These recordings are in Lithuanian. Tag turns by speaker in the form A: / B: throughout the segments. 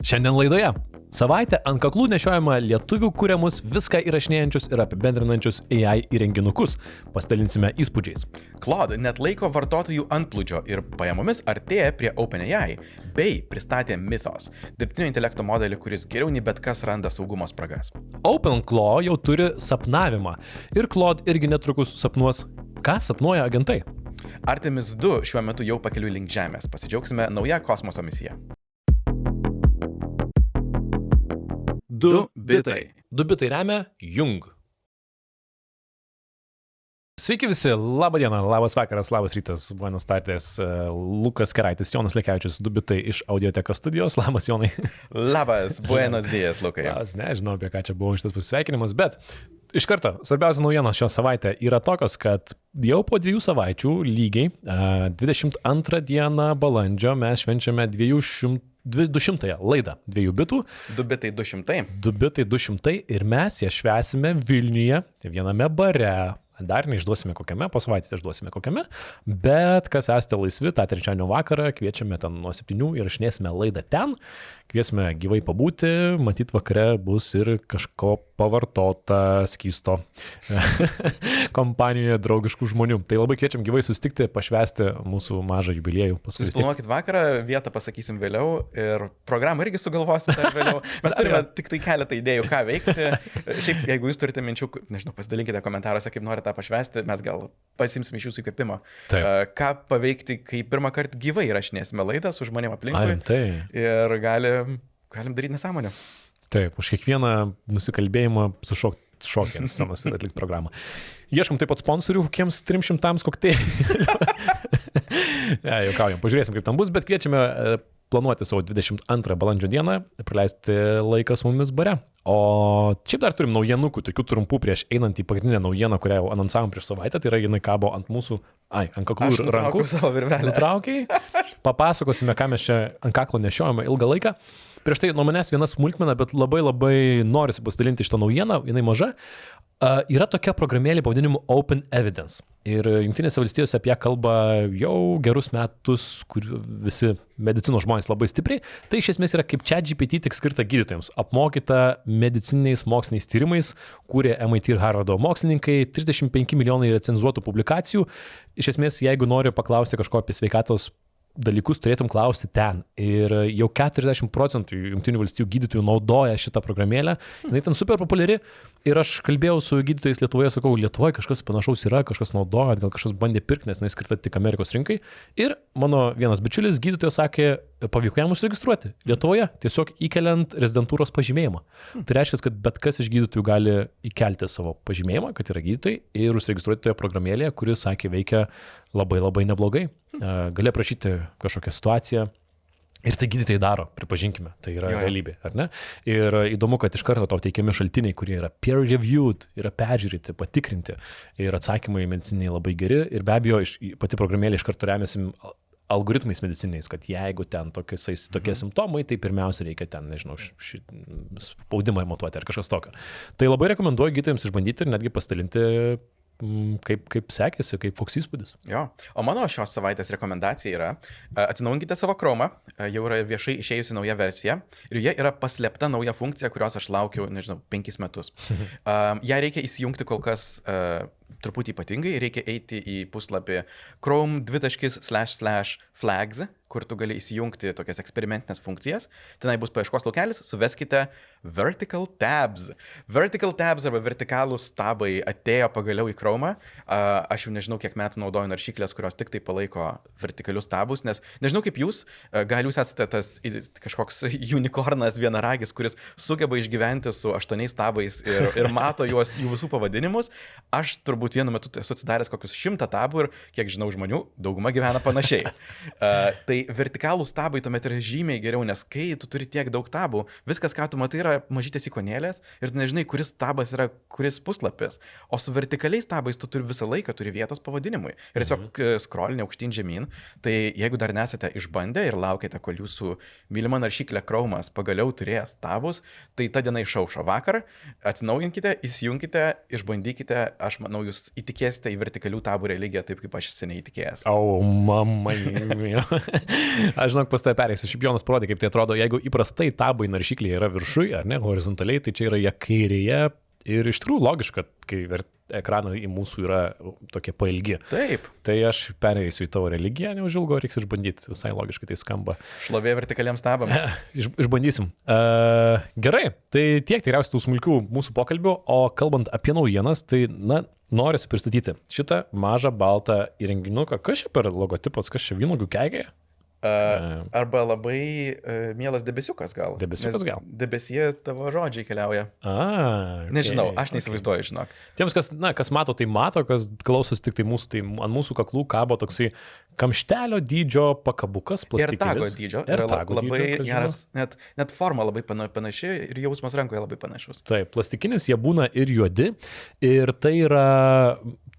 A: Šiandien laidoje savaitę ant kaklų nešiojama lietuvių kuriamus viską įrašinėjančius ir apibendrinančius AI įrenginukus. Pasidalinsime įspūdžiais.
B: Claude net laiko vartotojų antplūdžio ir pajamomis artėja prie OpenAI, bei pristatė Mythos, dirbtinio intelekto modelį, kuris geriau nei bet kas randa saugumo spragas.
A: OpenClaw jau turi sapnavimą ir Claude irgi netrukus sapnuos, ką sapnuoja agentai.
B: Artemis 2 šiuo metu jau pakeliui link Žemės. Pasidžiaugsime nauja kosmoso misija.
A: 2 bitai. 2 bitai remia Jung. Sveiki visi, labą dieną, labas vakaras, labas rytas, buenos tardes, Lukas Keraitis, Jonas Lekevičius, 2 bitai iš Audiotekos studijos, labas Jonai.
B: Labas, buenos dias, Lukai.
A: Nežinau, apie ką čia buvo šitas pasisveikinimas, bet iš karto, svarbiausia naujiena šią savaitę yra tokios, kad jau po 2 savaičių lygiai, 22 dieną balandžio mes švenčiame 200 laidą 2 bitų.
B: 2 bitai 200.
A: 2 bitai 200 ir mes ją švęsime Vilniuje, viename bare. Dar neišduosime kokiame, po savaitės išduosime kokiame, bet kas esate laisvi, tą trečiadienio vakarą kviečiame ten nuo 7 ir įrašinėsime laidą ten, kviesime gyvai pabūti, matyt vakare bus ir kažko pavartota skysto kompanijoje draugiškų žmonių. Tai labai kviečiam gyvai susitikti, pašvęsti mūsų mažą jubiliejų.
B: Susiplanuokit vakarą, vietą pasakysim vėliau ir programą irgi sugalvosim vėliau. Mes turime tik tai keletą idėjų, ką veikti. Šiaip, jeigu jūs turite minčių, nežinau, pasidalinkite komentaruose, kaip norite tą pašvęsti, mes gal pasimsim iš jūsų įkvėpimo. Ką paveikti, kai pirmą kartą gyvai įrašinėsime laidą su žmonėm aplinkui ir galim daryti nesąmonę.
A: Taip, už kiekvieną nusikalbėjimą šokį ant scenos ir atlikti programą. Ieškom taip pat sponsorių kokiems 300 kokteilių. Juokaujam, pažiūrėsim, kaip tam bus, bet kviečiame planuoti savo 22 balandžio dieną, praleisti laiką su mumis bare. O šiaip dar turim naujienukų, tokių trumpų prieš einant į pagrindinę naujieną, kurią jau anonsavom prieš savaitę, tai yra jinai kabo ant mūsų, ant kaklų ir rankų. Nutraukiai. Papasakosime, ką mes čia ant kaklo nešiojame ilgą laiką. Prieš tai nuo manęs viena smulkmena, bet labai norisi pasidalinti šitą naujieną, jinai maža. Yra tokia programėlė pavadinimu Open Evidence. Ir Jungtinėse valstijose apie ją kalba jau gerus metus, kur visi medicinos žmonės labai stipriai. Tai iš esmės yra kaip ChatGPT tik skirta gydytojams. Apmokyta medicininiais moksliniais tyrimais, kūrė MIT ir Harvardo mokslininkai, 35 milijonai recenzuotų publikacijų. Iš esmės, jeigu nori paklausti kažko apie sveikatos dalykus, turėtum klausti ten. Ir jau 40% Jungtinių valstijų gydytojų naudoja šitą programėlę. Jinai ten super populiari. Ir aš kalbėjau su gydytojais Lietuvoje, sakau, Lietuvoje kažkas panašaus yra, kažkas naudoja, gal kažkas bandė pirkti, nes jinai skirta tik Amerikos rinkai. Ir mano vienas bičiulis gydytojas sakė, pavyko jam užsiregistruoti Lietuvoje, tiesiog įkeliant rezidentūros pažymėjimą. Tai reiškia, kad bet kas iš gydytojų gali įkelti savo pažymėjimą, kad yra gydytojai, ir užsiregistruoti toje programėlėje, kuri, sakė, veikia labai neblogai. Gali aprašyti kažkokią situaciją. Ir tai gydytojai daro, pripažinkime, tai yra realybė, ar ne? Ir įdomu, kad iš karto tau teikiami šaltiniai, kurie yra peer-reviewed, yra peržiūrėti, patikrinti, ir atsakymai mediciniai labai geri, ir be abejo, pati programėlė iš karto remiasi algoritmais mediciniais, kad jeigu ten tokie simptomai, tai pirmiausia reikia ten, nežinau, spaudimą matuoti ar kažkas tokio. Tai labai rekomenduoju gydytojams išbandyti ir netgi pasidalinti, kaip sekėsi, kaip koks įspūdis.
B: Jo, o mano šios savaitės rekomendacija yra, atsinaujinkite savo Chromą, jau yra viešai išėjusi nauja versija ir joje yra paslėpta nauja funkcija, kurios aš laukiau, nežinau, 5 metus. Ją reikia įsijungti kol kas truputį ypatingai, reikia eiti į puslapį chrome://flags, kur tu gali įsijungti tokias eksperimentinės funkcijas. Tenai bus paieškos laukelis, suveskite vertical tabs. Vertical tabs arba vertikalūs tabai atėjo pagaliau į Chrome. Aš jau nežinau, kiek metų naudoju naršyklės, kurios tik tai palaiko vertikalius tabus, nes nežinau kaip jūs, gal jūs esate tas kažkoks unicornas vienaragis, kuris sugeba išgyventi su 8 tabais ir mato jų visų pavadinimus. Aš turbūt vienu metu esu atsidaręs kokius 100 tabų ir, kiek žinau žmonių, dauguma gyvena panašiai. Tai vertikalūs tabai tuomet yra žymiai geriau, nes kai tu turi tiek daug tabų, viskas, ką tu matai, yra mažytės ikonėlės ir tu nežinai, kuris tabas yra kuris puslapis. O su vertikaliais tabais tu turi visą laiką vietos pavadinimui. Ir tiesiog scrollini aukštyn žemyn. Tai jeigu dar nesate išbandę ir laukite, kol jūsų mylima naršyklė Chrome'as pagaliau turės tabus, tai ta diena išaušo vakar. Atsinaujinkite, įsijunkite, išbandykite. Aš manau, jūs įtikėsite į vertikalių tabų religiją taip, kaip aš seniai įtikėjęs.
A: O, mama. Aš žinok, pas tai pereisiu. Šiaip Jonas parodė, kaip tai atrodo, jeigu įprastai tabai naršykliai yra viršui, ar ne, horizontaliai, tai čia yra jie kairėje. Ir iš tikrųjų logiška, kai ekranai į mūsų yra tokie pailgi.
B: Taip.
A: Tai aš pereisiu į tavo religiją, neužilgo reiks išbandyti, visai logiškai tai skamba.
B: Šlovė vertikaliams tabams.
A: Išbandysim. Gerai, tai tiek tikriausiai tų smulkių mūsų pokalbių, o kalbant apie naujienas, tai, norisi pristatyti šitą mažą baltą įrenginuką. Kas čia per logotipas, kas čia vynuogių keikėje?
B: Arba labai mielas debesiukas gal.
A: Debesiukas gal.
B: Debesyje tavo žodžiai keliauja.
A: Okay,
B: Nežinau, aš neįsivaizduoju, žinok.
A: Tiems, kas mato, tai mato, kas klausosi tik tai mūsų, tai ant mūsų kaklų kabo toksai kamštelio dydžio pakabukas, plastikinis.
B: Ir tago dydžio.
A: Ir tago
B: labai
A: dydžio,
B: geras, net forma labai panaši ir jausmas rankoje labai panašus.
A: Taip, plastikinis, jie būna ir juodi, ir tai yra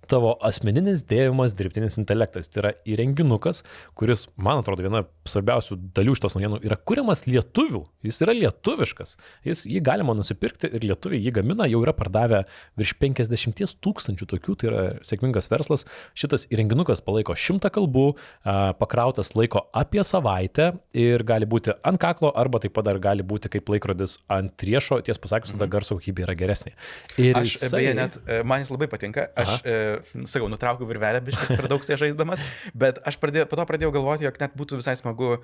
A: tavo asmeninis dėvimas dirbtinis intelektas. Tai yra įrenginukas, kuris, man atrodo, viena svarbiausių dalių šitos naujienų yra kuriamas lietuvių. Jis yra lietuviškas. Jį galima nusipirkti ir lietuviai jį gamina, jau yra pardavę virš 50 000 tokių, tai yra sėkmingas verslas. Šitas įrenginukas palaiko 100 kalbų, pakrautas laiko apie savaitę ir gali būti ant kaklo, arba taip pat dar gali būti kaip laikrodis ant riešo, ties pasakius, tada garso kokybė yra geresnė. Ir
B: beje, net man jis labai patinka. Aš sakau, nutraukiu virvelę biškai per daug žaisdamas, bet aš po to pradėjau galvoti, jog net būtų visai smagu,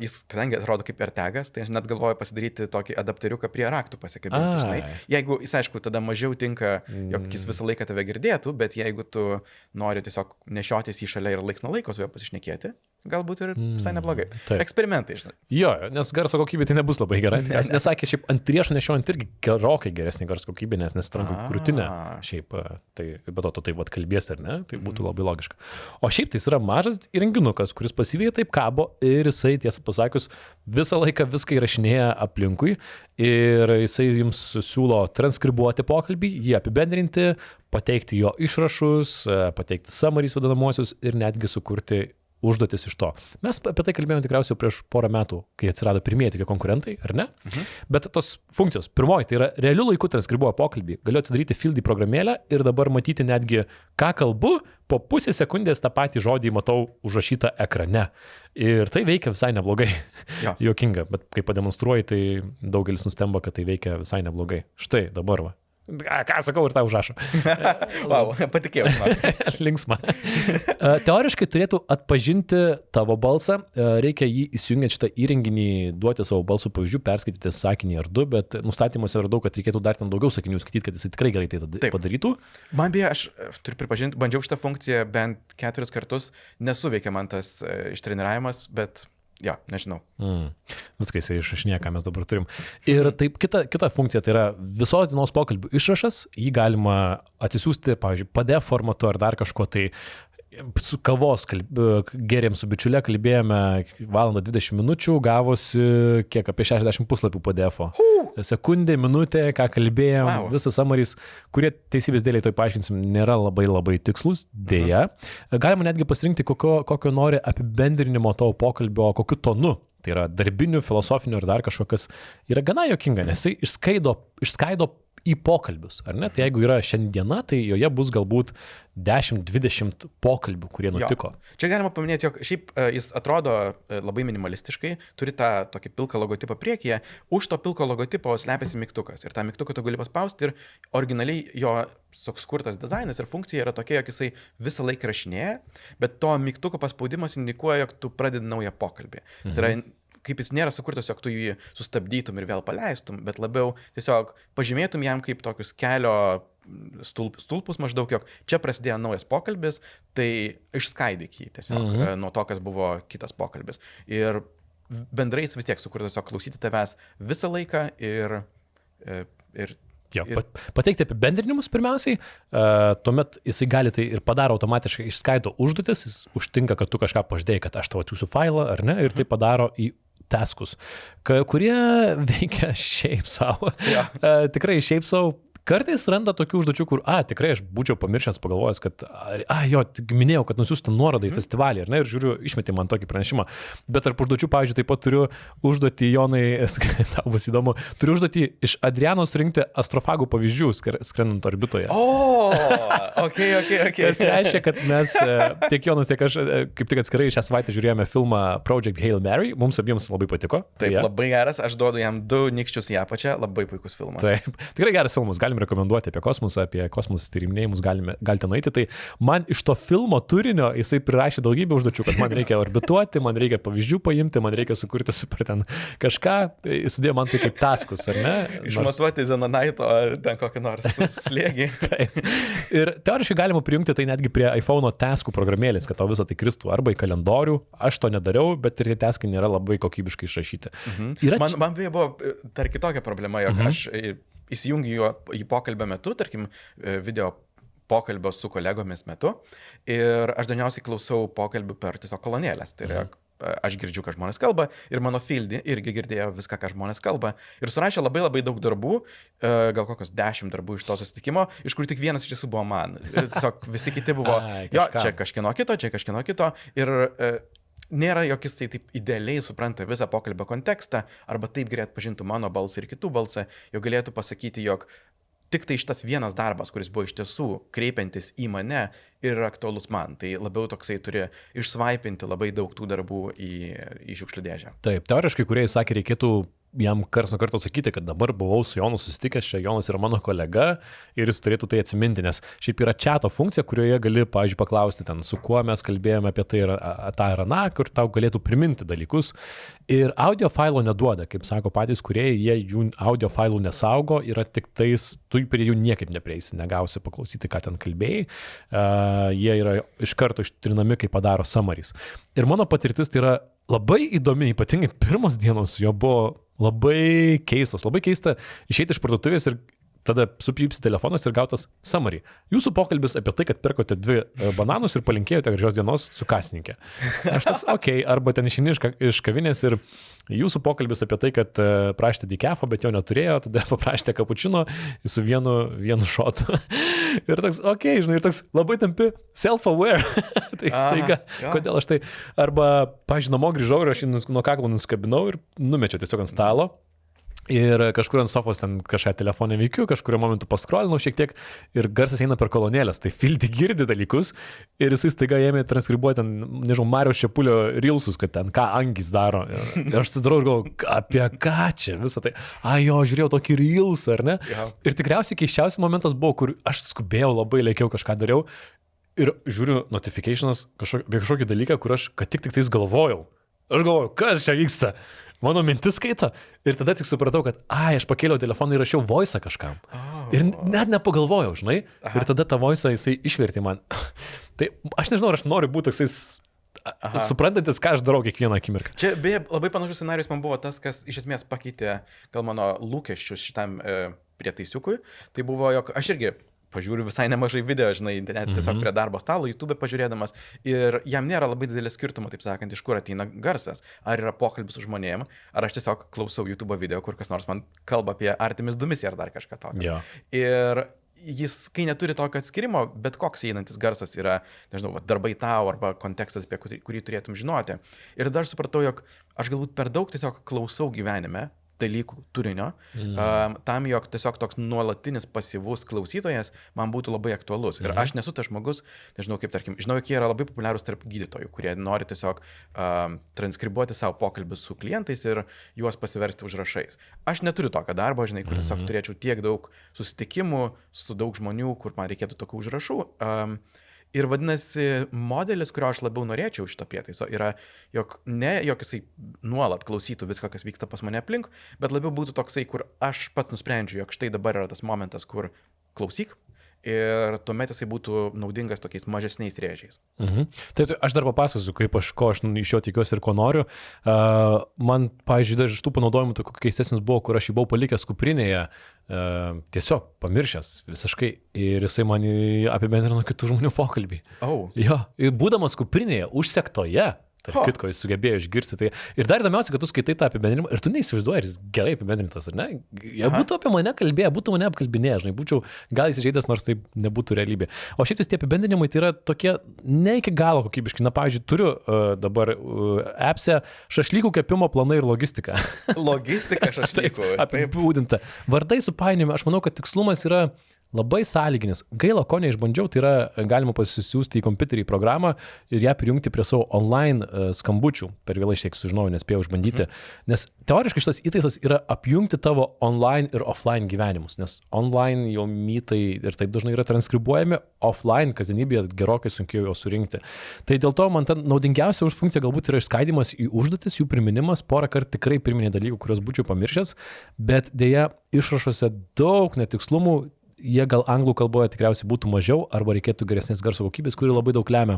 B: jis, kadangi atrodo kaip AirTagas, tai aš net galvoju pasidaryti tokį adapteriuką prie raktų pasikabinti, žinai. Jeigu jis, aišku, tada mažiau tinka, jog jis visą laiką tave girdėtų, bet jeigu tu nori tiesiog nešiotis į šalia ir laiks nuo laiko su juo pasišnekėti, galbūt ir visai neblogai.
A: Taip.
B: Eksperimentai, žinai.
A: Jo, nes garso kokybė tai nebus labai gera. Nesakė, šiaip ant riešo nešiojant irgi gerokai geresnė garso kokybė, nes nestrangu krūtinę. Šiaip, tai be to taip vat kalbės ar ne, tai būtų labai logiška. O šiaip tai yra mažas įrenginukas, kuris pasyviai taip kabo ir jisai, tiesą pasakius, visą laiką viską įrašinėja aplinkui ir jisai jums siūlo transkribuoti pokalbį, jį apibendrinti, pateikti jo išrašus, pateikti summaries vadinamosius ir netgi sukurti užduotis iš to. Mes apie tai kalbėjome tikriausiai prieš porą metų, kai atsirado pirmieji tokie konkurentai, ar ne? Bet tos funkcijos, pirmoji, tai yra realiu laiku transkribuoja pokalbį. Galiu atsidaryti Fieldy programėlę ir dabar matyti netgi, ką kalbu, po pusę sekundės tą patį žodį matau užrašytą ekrane. Ir tai veikia visai neblogai. Juokinga, bet kai pademonstruoji, tai daugelis nustemba, kad tai veikia visai neblogai. Štai dabar va. Ką sakau ir tą užrašo.
B: Wow, patikėjau.
A: Linksma. Teoriškai turėtų atpažinti tavo balsą, reikia jį įsijungiant šitą įrenginį, duoti savo balsų pavyzdžių, perskaityti sakinį ar du, bet nustatymuose radau, kad reikėtų dar ten daugiau sakinių skaityti, kad jisai tikrai gerai tai padarytų.
B: Man beje, aš turiu pripažinti, bandžiau šitą funkciją bent 4 kartus, nesuveikia man tas ištreniravimas, bet... Ja, nežinau.
A: Viskai jisai išrašinėja, ką mes dabar turim. Ir taip, kita funkcija, tai yra visos dienos pokalbių išrašas, jį galima atsisiųsti, pavyzdžiui, PDF formatu ar dar kažko, tai su kavos gerėm su bičiulė, kalbėjome 1:20 minučių, gavosi kiek apie 60 puslapių PDF-o. Sekundė, minutė, ką kalbėjom, visas summaries, kurie teisybės dėliai toj paaiškinsim, nėra labai tikslus, dėja. Galima netgi pasirinkti, kokio nori apibendrinimo tavo pokalbio, kokiu tonu. Tai yra darbinių, filosofinių ir dar kažkokas. Yra gana jokinga, nes jis išskaido į pokalbius, ar ne? Tai jeigu yra šiandiena, tai joje bus galbūt 10-20 pokalbių, kurie nutiko.
B: Jo. Čia galima paminėti, jog šiaip jis atrodo labai minimalistiškai, turi tą tokį pilką logotipą priekyje, už to pilko logotipo slepiasi mygtukas ir tą mygtuką tu gali paspausti ir originaliai jo sukurtas dizainas ir funkcija yra tokia, jog jisai visą laiką rašinėja, bet to mygtuko paspaudimas indikuoja, jog tu pradedi naują pokalbį. Tai yra, kaip jis nėra sukurtas, jog tu jį sustabdytum ir vėl paleistum, bet labiau tiesiog pažymėtum jam kaip tokius kelio stulpus maždaug, jog čia prasidėjo naujas pokalbis, tai išskaidyk jį tiesiog nuo to, kas buvo kitas pokalbis. Ir bendrai jis vis tiek sukurtas tiesiog klausyti tavęs visą laiką ir
A: pateikti apibendrinimus pirmiausiai, tuomet jisai gali tai ir padaro automatiškai, išskaido užduotis, jis užtinka, kad tu kažką paždėjai, kad aš tavo atsiųsiu failą, ar ne, ir tai padaro į taskus, kurie veikia šiaip savo. Tikrai šiaip savo. kartais randa tokių užduočių, kur, tikrai aš būčiau pamiršęs, pagalvojęs, kad, jo, minėjau, kad nusiųsta nuorodą į festivalį, ir žiūriu, išmetė man tokį pranešimą. Bet tarp užduočių, pavyzdžiui, taip pat turiu užduotį, Jonai, tau bus įdomu, turiu užduotį iš Adriano surinkti astrofagų pavyzdžių skrendant orbitoje.
B: Okay.
A: Tas reiškia, kad mes, tiek Jonas, tiek aš, kaip tik atskirai šią savaitę žiūrėjome filmą Project Hail Mary, mums abiems labai patiko.
B: Taip, labai geras, aš duodu jam 2 nykščius į apačią, labai puikus filmas.
A: Taip, tikrai geras filmas, galim rekomenduoti apie kosmosų tyrinėjimus, galite nueiti. Tai man iš to filmo turinio jisai prirašė daugybę užduočių, kad man reikia orbituoti, man reikia pavyzdžių paimti, man reikia sukurti super ten kažką, sudėjo man tai kaip taskus, ar ne?
B: Išmatuoti Zenonaito ten kokį nors slėgį.
A: Taip. Ir teoriškai galima prijungti tai netgi prie iPhone'o taskų programėlės, kad tau visą tai kristų arba į kalendorių, aš to nedariau, bet ir tie taskai nėra labai kokybiškai išrašyti.
B: Man buvo dar kitokia problema, jog aš įsijungiu į pokalbio metu, tarkim, video pokalbio su kolegomis metu ir aš dažniausiai klausau pokalbių per tiesiog kolonėlės. Tai yra, aš girdžiu, ką žmonės kalba ir mano fieldį irgi girdėjo viską, ką žmonės kalba. Ir surašė labai daug darbų, gal kokios 10 darbų iš to susitikimo, iš kur tik vienas iš tiesų buvo man. Tiesiog visi kiti buvo, čia kažkieno kito. Ir nėra, jog jis tai taip idealiai supranta visą pokalbio kontekstą, arba taip gerai atpažintų mano balsą ir kitų balsą, jau galėtų pasakyti, jog tik tai šitas vienas darbas, kuris buvo iš tiesų kreipiantis į mane ir aktualus man. Tai labiau toksai turi išsvaipinti labai daug tų darbų į šiukšlių dėžę.
A: Taip, teoriškai, kurie sakė, reikėtų jam karts nuo karto sakyti, kad dabar buvau su Jonu susitikęs, čia Jonas yra mano kolega ir jis turėtų tai atsiminti, nes šiaip yra chato funkcija, kurioje gali, pavyzdžiui, paklausti ten, su kuo mes kalbėjome apie tai tą ir aną, kur tau galėtų priminti dalykus. Ir audio failo neduoda, kaip sako patys kūrėjai, jie jų audio failų nesaugo, yra tik tais, tu prie jų niekaip neprieisi, negausi paklausyti, ką ten kalbėjai, jie yra iš karto ištrinami, kai padaro summaries. Ir mano patirtis tai yra labai įdomi, ypatingai pirmos dienos jo buvo labai keistos, labai keista išeiti iš parduotuvės ir tada supypsi telefonas ir gautas summary. Jūsų pokalbis apie tai, kad pirkote 2 bananus ir palinkėjote gražios dienos su kasininkė. Aš toks, arba ten išeini iš kavinės ir jūsų pokalbis apie tai, kad prašėte decafo, bet jo neturėjo, tada paprašėte kapučino su vienu šotu. Ir toks, žinai, ir toks labai tampi self-aware. Tai staiga, kodėl aš tai... Arba, pavyzdžiui, namo grįžau ir aš nuo kaklo nuskabinau ir numečiau tiesiog ant stalo. Ir kažkur ant sofos ten kažką telefonę veikiu, kažkurio momentu paskrolinau šiek tiek ir garsas eina per kolonėlės, tai fildi girdi dalykus ir jisai staiga ėmė transkribuoti ten, nežinau, Mariaus Čepulio reelsus, kad ten ką angis daro. Ir aš atsidarau ir galvoju, apie ką čia visą tai. Žiūrėjau tokį reels, ar ne? Ja. Ir tikriausiai keisčiausias momentas buvo, kur aš skubėjau, labai lėkiau, kažką dariau ir žiūriu notificationas apie kažkokį dalyką, kur aš kad tik tais galvojau. Aš galvoju, kas čia vyksta? Mano mintis skaito ir tada tik supratau, kad aš pakėliau telefoną ir rašiau voice'ą kažkam. Ir net nepagalvojau, žinai. Ir tada tą voice'ą jisai išvertė man. Tai aš nežinau, ar aš noriu būti toksais suprantantis, ką aš darau kiekvieną akimirką.
B: Čia beje labai panašus scenarius man buvo tas, kas iš esmės pakeitė gal mano lūkesčius šitam prietaisiukui. Tai buvo, jog aš irgi pažiūriu visai nemažai video, žinai, internet tiesiog prie darbo stalo, YouTube pažiūrėdamas ir jam nėra labai didelio skirtumo, taip sakant, iš kur ateina garsas. Ar yra pokalbis su žmonėm, ar aš tiesiog klausau YouTube video, kur kas nors man kalba apie Artemis 2 misiją ar dar kažką tokio.
A: Ja.
B: Ir jis, kai neturi tokio atskirimo, bet koks einantis garsas yra, nežinau, darbai tau arba kontekstas, apie kurį turėtum žinoti. Ir dar supratau, jog aš galbūt per daug tiesiog klausau gyvenime dalykų turinio, tam, jog tiesiog toks nuolatinis pasyvus klausytojas man būtų labai aktualus. Ir aš nesu tas žmogus, nežinau kaip tarkim, žinau, jog jie yra labai populiarūs tarp gydytojų, kurie nori tiesiog transkribuoti savo pokalbius su klientais ir juos pasiversti užrašais. Aš neturiu tokio darbo, žinai, kur tiesiog turėčiau tiek daug susitikimų su daug žmonių, kur man reikėtų tokių užrašų. Ir vadinasi, modelis, kurio aš labiau norėčiau šito prietaiso, yra, jog jisai nuolat klausytų viską, kas vyksta pas mane aplink, bet labiau būtų toksai, kur aš pats nusprendžiu, jog štai dabar yra tas momentas, kur klausyk. Ir tuomet jisai būtų naudingas tokiais mažesniais rėžiais.
A: Tai aš dar papasakosiu, ko aš iš jo tikiuosi ir ko noriu. Man, pavyzdžiui, dar iš tų panaudojimų tokių keistesnis buvo, kur aš jį buvau palikęs kuprinėje, tiesiog pamiršęs visiškai. Ir jisai man apibendrino kitų žmonių pokalbį. Jo, ir būdamas kuprinėje, užsektoje, tarp kitko jis sugebėjo išgirsti. Tai ir dar įdomiausia, kad tu skaitai tą apibendrinimą ir tu neįsivaizduoji, ar jis gerai apibendrintas, ar ne? Jie būtų apie mane kalbėję, būtų mane apkalbinėję, žinai, būčiau gal įsižeidęs, nors tai nebūtų realybė. O šiaip tie apibendrinimai tai yra tokie ne iki galo kokybiški. Na, pavyzdžiui, turiu dabar appse šašlykų kepimo planai ir logistika.
B: Logistika šašlykų.
A: Apibūdinta. Vardai supainiojami, aš manau, kad tikslumas yra labai sąlyginis. Gaila, ko neišbandžiau, tai yra galima pasisiųsti į kompiuterį programą ir ją prijungti prie savo online skambučių. Per vėlai šiek tiek sužinojau, nespėjau išbandyti. Nes teoriškai šitas įtaisas yra apjungti tavo online ir offline gyvenimus. Nes online jau mytai ir taip dažnai yra transkribuojami, offline kasdienybėje gerokai sunkiau jo surinkti. Tai dėl to man ten naudingiausia už funkcija galbūt yra išskaidimas į užduotis, jų priminimas, porą kartų tikrai priminė dalykų, kuriuos būčiau pamiršęs, bet dėja išrašuose daug netikslumų. Jie gal anglų kalboje tikriausiai būtų mažiau arba reikėtų geresnės garso kokybės, kuri labai daug lemia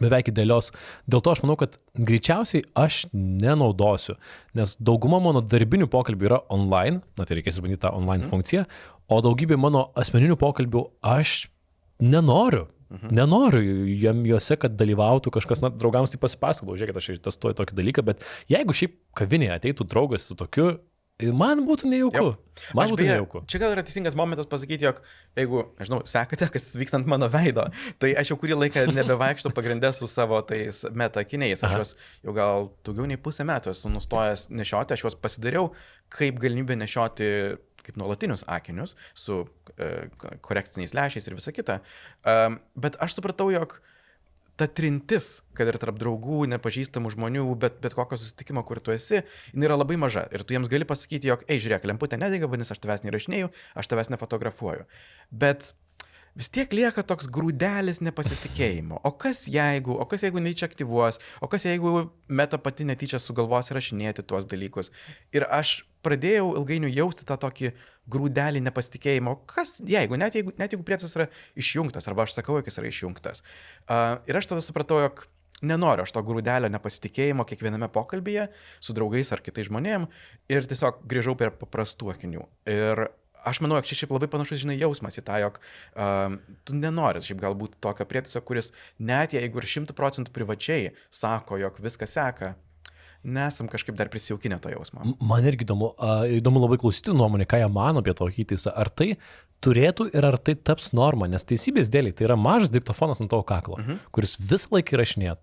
A: beveik idealios. Dėl to aš manau, kad greičiausiai aš nenaudosiu, nes dauguma mano darbinių pokalbių yra online, na tai reikės išbandyti tą online funkciją, o daugybė mano asmeninių pokalbių aš nenoriu. Nenoriu juose, kad dalyvautų kažkas, na, draugams tai pasipasakau, žiūrėkit, aš testuoju tokį dalyką, bet jeigu šiaip kavinėje ateitų draugas su tokiu, man būtų nejauku. Man būtų nejauku.
B: Čia gal yra teisingas momentas pasakyti, jog jeigu, nežinau, sekate, kas vykstant mano veido, tai aš jau kurį laiką nebevaikštų pagrindę su savo tais meta akiniais. Aš juos jau gal daugiau nei pusę metų esu nustojęs nešioti, aš juos pasidariau kaip galimybę nešioti kaip nuolatinius akinius su korekciniais lęšiais ir visa kita. Bet aš supratau, jog ta trintis, kad ir tarp draugų, nepažįstamų žmonių, bet kokio susitikimo, kur tu esi, jinai yra labai maža. Ir tu jiems gali pasakyti, jog, ei, žiūrėk, lemputė nedega, vadinasi, aš tavęs nerašinėju, aš tavęs nefotografuoju. Bet vis tiek lieka toks grūdelis nepasitikėjimo. O kas jeigu netyčia aktyvuos, o kas jeigu meta pati netyčia sugalvos rašinėti tuos dalykus. Ir aš pradėjau ilgainiui jausti tą tokį grūdelį nepasitikėjimo. Kas jeigu, net jeigu prietaisas yra išjungtas, arba aš sakau, jog jis yra išjungtas. Ir aš tada supratau, jog nenoriu aš to grūdelio nepasitikėjimo kiekviename pokalbyje su draugais ar kitais žmonėm ir tiesiog grįžau prie paprastų akinių. Ir aš manau, jog čia šiaip labai panašus, žinai, jausmas į tą, jog tu nenori šiaip galbūt tokio prietaiso, kuris net jeigu ir 100% privačiai sako, jog viskas seka, nesam kažkaip dar prisijaukinę to jausmą.
A: Man irgi įdomu labai klausyti nuomonę, ką jie mano apie tokį įtaisą. Ar tai turėtų ir ar tai taps norma, nes teisybės dėliai tai yra mažas diktofonas ant tavo kaklo, kuris visą laiką įrašinėja.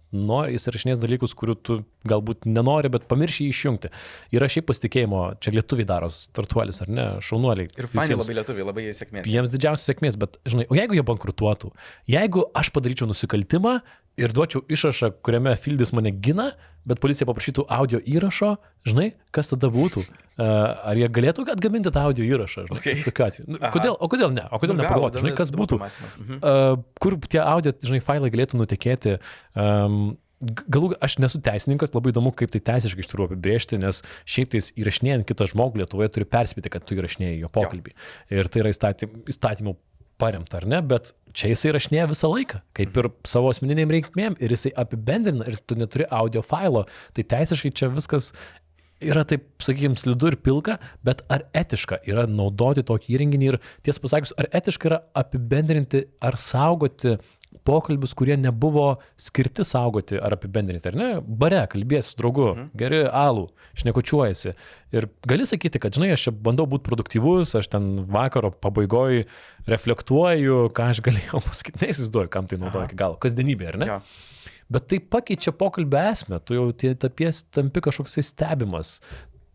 A: Jis įrašinės dalykus, kurių tu galbūt nenori, bet pamirši išjungti. Yra šiaip pasitikėjimo, čia lietuviai daro startuolis, ar ne, šaunuoliai.
B: Ir fainai labai lietuviai, labai sėkmės.
A: Jiems didžiausios sėkmės, bet žinai, o jeigu jie bankrutuotų, jeigu aš padaryčiau nusikaltimą ir duočiau išrašą, kuriame Fildis mane gina, bet policija paprašytų audio įrašo, žinai, kas tada būtų? Ar jie galėtų atgaminti tą audio įrašą, žinai, tokiu atveju? Kodėl ne? O kodėl nepagalvoti, žinai, kas būtų? Kur tie audio, žinai, failai galėtų nutekėti? Galų, aš nesu teisininkas, labai įdomu, kaip tai teisiškai iš tikrųjų apibrėžti, nes šiaip tais įrašinėjant kitą žmogų Lietuvoje turi perspėti, kad tu įrašinėjai jo pokalbį. Ir tai yra įstatymų paremta, ar ne, bet čia jisai rašinėja visą laiką, kaip ir savo asmeniniam reikmėm, ir jisai apibendrina, ir tu neturi audio failo, tai teisiškai čia viskas yra taip, sakykime, slidu ir pilka, bet ar etiška yra naudoti tokį įrenginį ir tiesą pasakius, ar etiška yra apibendrinti ar saugoti pokalbius, kurie nebuvo skirti saugoti ar apibendrinti, ar ne? Bare, kalbėsi su draugu, geri alų, šnekučiuojasi. Ir gali sakyti, kad, žinai, aš čia bandau būti produktyvus, aš ten vakaro pabaigoje reflektuoju, ką aš galėjau pasakyti, neįsivaizduoju, kam tai naudoju iki galo, kasdienybė, ar ne? Ja. Bet tai pakeičia pokalbio esmę, tu jau tampi kažkoks stebimas,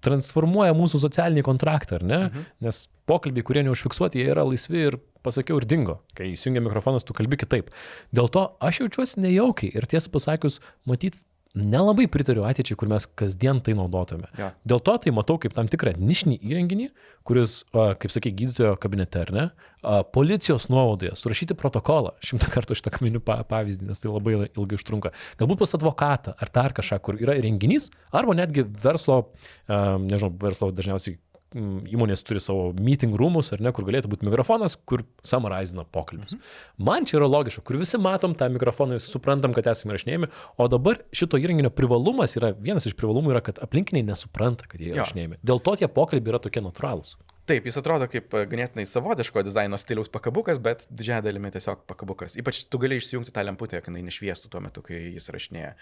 A: transformuoja mūsų socialinį kontraktą, ar ne? Nes pokalbiai, kurie neužfiksuoti, jie yra laisvi ir pasakiau ir dingo. Kai įsijungia mikrofonas, tu kalbi kitaip. Dėl to aš jaučiuosi nejaukiai ir tiesą pasakius, matyt, nelabai pritariu ateičiai, kur mes kasdien tai naudotume. Ja. Dėl to tai matau kaip tam tikrą nišinį įrenginį, kuris, kaip sakai, gydytojo kabinete, ar ne, policijos nuovadoje surašyti protokolą. 100 kartų šitą kaminių pavyzdį, nes tai labai ilgai užtrunka. Galbūt pas advokatą ar dar kažką, kur yra renginys, arba netgi verslo, nežinau, verslo dažniausiai įmonės turi savo meeting roomus, ar ne, kur galėtų būti mikrofonas, kur summarizina pokalbius. Man čia yra logiška, kur visi matom tą mikrofoną, visi suprantam, kad esame įrašinėjami, o dabar šito įrenginio privalumas yra, vienas iš privalumų yra, kad aplinkiniai nesupranta, kad jie įrašinėjami. Dėl to tie pokalbiai yra tokie natūralūs.
B: Taip, jis atrodo kaip ganėtinai savotiško dizaino stiliaus pakabukas, bet didžiąją dalimi tiesiog pakabukas. Ypač tu gali išsijungti tą lemputę, kad jinai nešviestų tuo metu, kai jis rašinėja.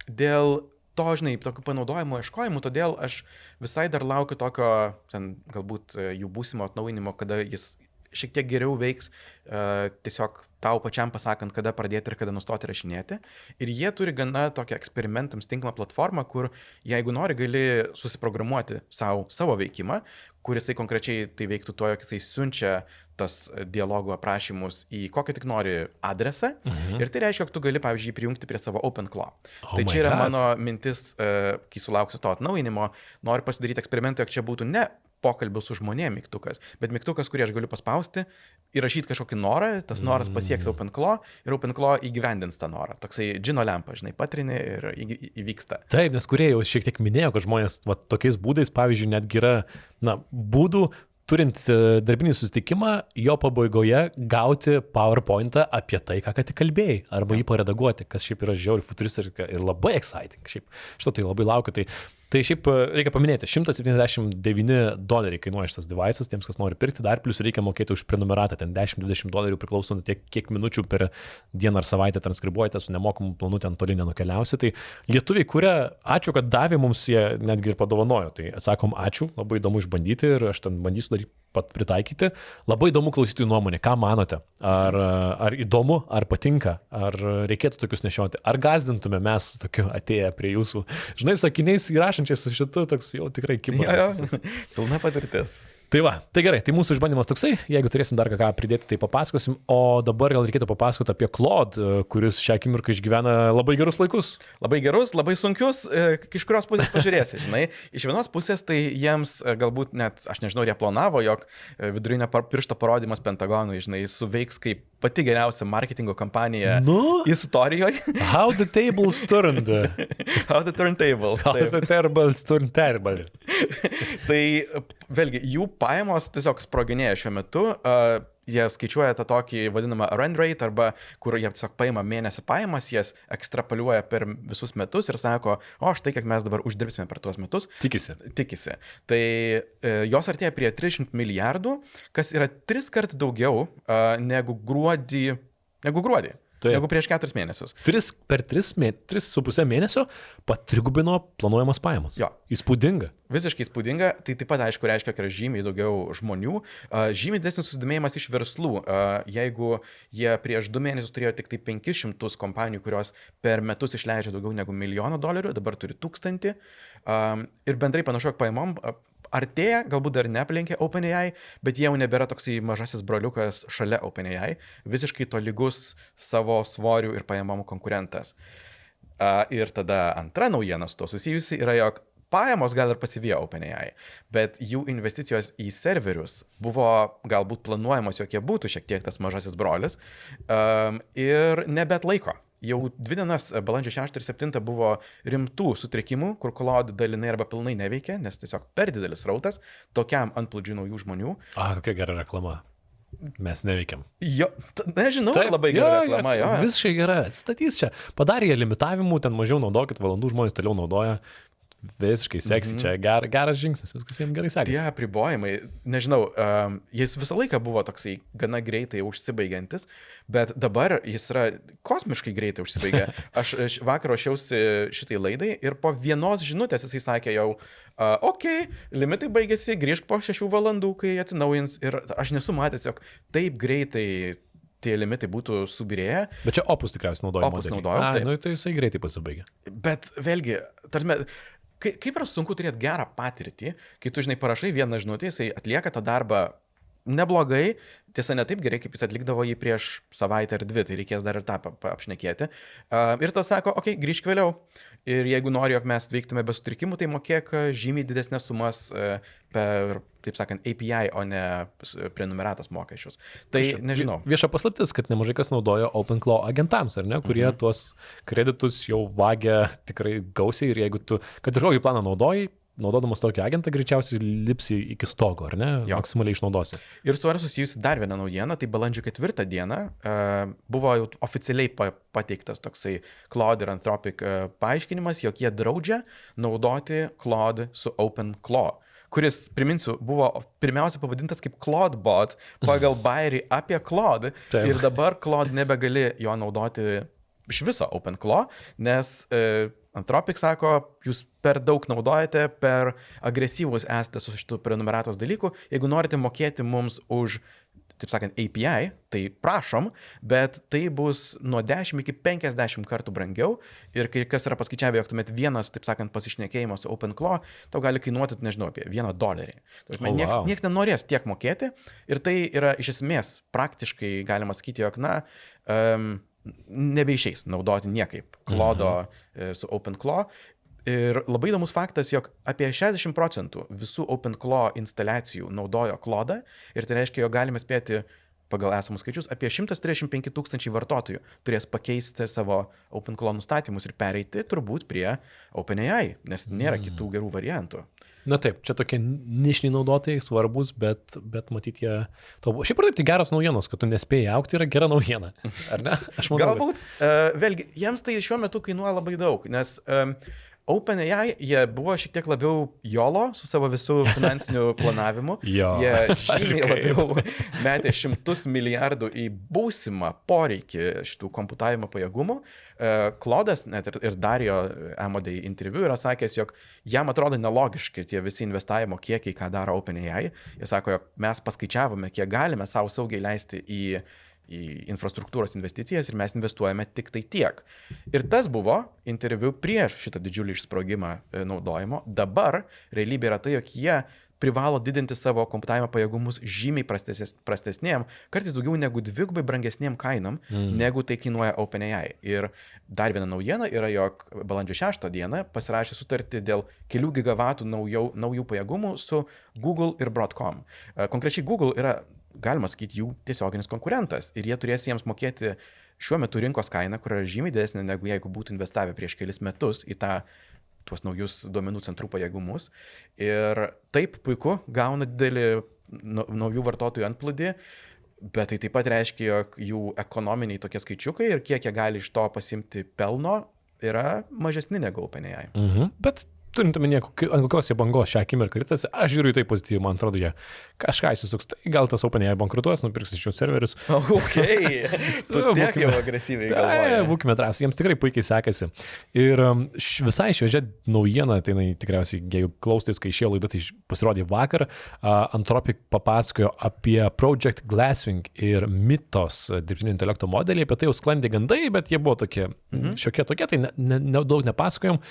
B: Dėl to, žinai, tokių panaudojimo ieškojimų, todėl aš visai dar laukiu tokio, ten, galbūt jų būsimo atnaujinimo, kada jis šiek tiek geriau veiks, tiesiog tau pačiam pasakant, kada pradėti ir kada nustoti rašinėti. Ir jie turi gana tokią eksperimentams tinkamą platformą, kur jeigu nori, gali susiprogramuoti savo veikimą, kur jisai konkrečiai tai veiktų to, jog jisai siunčia tas dialogų aprašymus į kokį tik nori adresą. Ir tai reiškia, jog tu gali, pavyzdžiui, prijungti prie savo OpenClaw. Tai čia yra mano mintis, kai sulauksiu to atnaujinimo, noriu pasidaryti eksperimentą, jog čia būtų ne pokalbių su žmonėm mygtukas, bet mygtukas, kurį aš galiu paspausti, įrašyti kažkokį norą, tas noras pasieks OpenClaw ir OpenClaw įgyvendins tą norą. Toksai džino lempa, žinai, patrini ir įvyksta.
A: Taip, nes kurie jau šiek tiek minėjo, kad žmonės tokiais būdais, pavyzdžiui, netgi yra būdų, turint darbinį susitikimą, jo pabaigoje gauti PowerPoint'ą apie tai, ką tik kalbėjai, arba jį paredaguoti, kas šiaip yra žiauriai futuristiška ir labai exciting. Šiaip šito tai labai laukiu. Tai šiaip reikia paminėti, $179 kainuoja šitas devices, tiems, kas nori pirkti, dar plus reikia mokėti už prenumeratą, ten $10-20 priklauso nuo tiek, kiek minučių per dieną ar savaitę transkribuojate, su nemokamu planu ten toli nenukeliausi. Tai lietuviai kuria, ačiū, kad davė mums, jie netgi ir padovanojo. Tai atsakom ačiū, labai įdomu išbandyti ir aš ten bandysiu daryti pat pritaikyti. Labai įdomu klausytojų nuomonė, ką manote? Ar įdomu, ar patinka, ar reikėtų tokius nešioti, ar gazdintume mes tokiu atėję prie jūsų, žinai, sakiniais įrašančiais su šitu, toks jau tikrai kibaras.
B: Pilna patirtis.
A: Tai va, tai gerai, tai mūsų išbandymas toksai, jeigu turėsim dar ką pridėti, tai papasakosim, o dabar gal reikėtų papasakoti apie Claude, kuris šią akimirką išgyvena labai gerus laikus.
B: Labai gerus, labai sunkius, iš kurios pusės pažiūrėsi, žinai. Iš vienos pusės tai jiems galbūt net, aš nežinau, jie planavo, jog vidurinio piršto parodymas Pentagonui, žinai, suveiks kaip pati geriausia marketingo kampanija istorijoje.
A: How the tables turned.
B: How the turntables.
A: How the tables turned terrible.
B: Tai vėlgi, jų pajamos tiesiog sproginėja šiuo metu. Jie skaičiuoja tą tokį vadinamą run rate, arba kur jie tiesiog paima mėnesį pajamas, jas ekstrapoliuoja per visus metus ir sako, o štai kiek mes dabar uždirbsime per tuos metus. Tikisi. Tai jos artėja prie 300 milijardų, kas yra 3 kart daugiau negu gruodį. Negu prieš 4 mėnesius.
A: Per 3,5 mėnesio patrigubino planuojamas pajamas.
B: Jo.
A: Įspūdinga.
B: Visiškai įspūdinga. Tai taip pat, aišku, reiškia, kad yra žymiai daugiau žmonių. Žymiai didesnis susidomėjimas iš verslų. Jeigu jie prieš 2 mėnesius turėjo tik tai 500 kompanijų, kurios per metus išleidžia daugiau negu $1 milijoną, dabar turi 1000. Ir bendrai panašu, kad pajamom artėja, galbūt dar neaplenkė OpenAI, bet jie jau nebėra toksai mažasis broliukas šalia OpenAI, visiškai tolygus savo svorių ir pajamamų konkurentas. Ir tada antra naujiena su to susijusi yra, jog pajamos gal ir pasivijo OpenAI, bet jų investicijos į serverius buvo galbūt planuojamos, jog jie būtų šiek tiek tas mažasis brolis ir nebeatlaiko. Jau 2 dienas, balandžio 6 ir 7 buvo rimtų sutrikimų, kur Claude dalinai arba pilnai neveikia, nes tiesiog per didelis rautas tokiam antplūdžiui naujų žmonių.
A: Kokia gera reklama. Mes neveikiam.
B: Jo, nežinau, labai gera reklama. Jo.
A: Visiškai gera. Statys čia. Padarė jie limitavimų, ten mažiau naudokit valandų, žmonės toliau naudoja. Visiškai seksi, čia geras žingsnis, viskas jiems gerai sekasi.
B: Tie apribojimai, nežinau, jis visą laiką buvo toksai gana greitai užsibaigiantis, bet dabar jis yra kosmiškai greitai užsibaigia. Aš vakar ruošiausi šitai laidai ir po 1 žinutės jisai sakė jau, limitai baigėsi, grįžk po 6 valandų, kai atsinaujins. Ir aš nesu matęs, jog taip greitai tie limitai būtų subirėję.
A: Bet čia Opus tikriausiai naudoja.
B: Opus naudoja.
A: Tai jisai greitai pasibaigia.
B: Bet vėlgi, kaip yra sunku turėti gerą patirtį, kai tu, žinai, parašai vieną žinutę, jisai atlieka tą darbą neblogai, tiesa ne taip gerai, kaip jis atlikdavo jį prieš savaitę ar 2, tai reikės dar ir tą apšnekėti. Ir tas sako, grįžk vėliau. Ir jeigu nori, jog mes veiktume be sutrikimų, tai mokėk žymiai didesnės sumas per, taip sakant, API, o ne prenumeratos mokesčius. Tai nežinau.
A: Vieša paslaptis, kad nemažai kas naudoja OpenClaw agentams, ar ne, kurie tuos kreditus jau vagia tikrai gausiai ir jeigu tu, kad ir kokį planą naudodamas tokį agentą, greičiausiai lipsi iki stogo, ar ne? Jo. Maksimaliai išnaudosi.
B: Ir su tuo yra susijusi dar viena naujiena, tai balandžio 4 dieną buvo jau oficialiai pateiktas toksai Claude ir Anthropic paaiškinimas, jog jie draudžia naudoti Claude su OpenClaw. kuris, priminsiu, buvo pirmiausia pavadintas kaip ClaudeBot pagal bairį apie Claude.
A: Taip.
B: Ir dabar Claude nebegali jo naudoti iš viso OpenClaw, nes Anthropic sako, jūs per daug naudojate, per agresyvus esate su šitų prenumeratos dalykų. Jeigu norite mokėti mums už, taip sakant, API, tai prašom, bet tai bus nuo 10 iki 50 kartų brangiau. Ir kai kas yra paskaičiavę, jog tuomet vienas, taip sakant, pasišnekėjimas su OpenClaw, tau gali kainuoti, nežinau, apie $1. Niekas nenorės tiek mokėti. Ir tai yra iš esmės praktiškai galima sakyti, jog, nebeišeis naudoti niekaip Claude'o su OpenClaw. Ir labai įdomus faktas, jog apie 60% visų OpenClaw instaliacijų naudojo Claude'ą ir tai reiškia, jog galime spėti pagal esamus skaičius, apie 135 000 vartotojų turės pakeisti savo OpenClaw nustatymus ir pereiti turbūt prie OpenAI, nes nėra kitų gerų variantų.
A: Na taip, čia tokie nišiniai naudotojai svarbus, bet matyt jie... Šiaip ar taip, tai geros naujienos, kad tu nespėjai augti, yra gera naujiena, ar ne? Aš manau,
B: galbūt, vėlgi, jiems tai šiuo metu kainuoja labai daug, nes OpenAI, jie buvo šiek tiek labiau YOLO su savo visų finansiniu planavimu. Jie žymiai labiau metė 100 milijardų į būsimą poreikį šitų komputavimo pajėgumų. Claude'as, net ir Dario Amodei interviu yra sakęs, jog jam atrodo nelogiški tie visi investavimo kiekiai, ką daro OpenAI. Jis sako, jog mes paskaičiavome, kiek galime savo saugiai leisti į infrastruktūros investicijas ir mes investuojame tik tai tiek. Ir tas buvo interviu prieš šitą didžiulį išsprogimą naudojimo. Dabar realybė yra tai, jog jie privalo didinti savo komputavimo pajėgumus žymiai prastesnėm, kartais daugiau negu dvigubai brangesnėm kainom, negu tai kainuoja OpenAI. Ir dar viena naujiena yra, jog balandžio 6 dieną pasirašė sutartį dėl kelių gigavatų naujų pajėgumų su Google ir Broadcom. Konkrečiai Google yra, galima sakyti, jų tiesioginis konkurentas ir jie turės jiems mokėti šiuo metu rinkos kainą, kur yra žymiai didesnė, negu jeigu būtų investavę prieš kelis metus į tuos naujus duomenų centrų pajėgumus. Ir taip puiku, gauna didelį naujų vartotojų antplūdį, bet tai taip pat reiškia, jog jų ekonominiai tokie skaičiukai ir kiek jie gali iš to pasimti pelno yra mažesni negu OpenAI.
A: Bet turint omenyje, ant kokios jie bangos šią akimirką ritasi, aš žiūriu į tai pozityviai, man atrodo, jie kažką įsisuks, tai gal tas OpenAI bankrutuos, nupirks iš jų serverius.
B: Tu tiek jau agresyviai galvoji.
A: Būkime drąsūs, jiems tikrai puikiai sekasi. Ir visai šviežia naujiena, tai tikriausiai, jeigu klausotės, kai šie laida tai pasirodė vakar, Anthropic papasakojo apie Project Glasswing ir Mythos dirbtinio intelekto modelį, apie tai jau sklandė gandai, bet jie buvo tokie šiokie tokie, tai daug nepasakojom.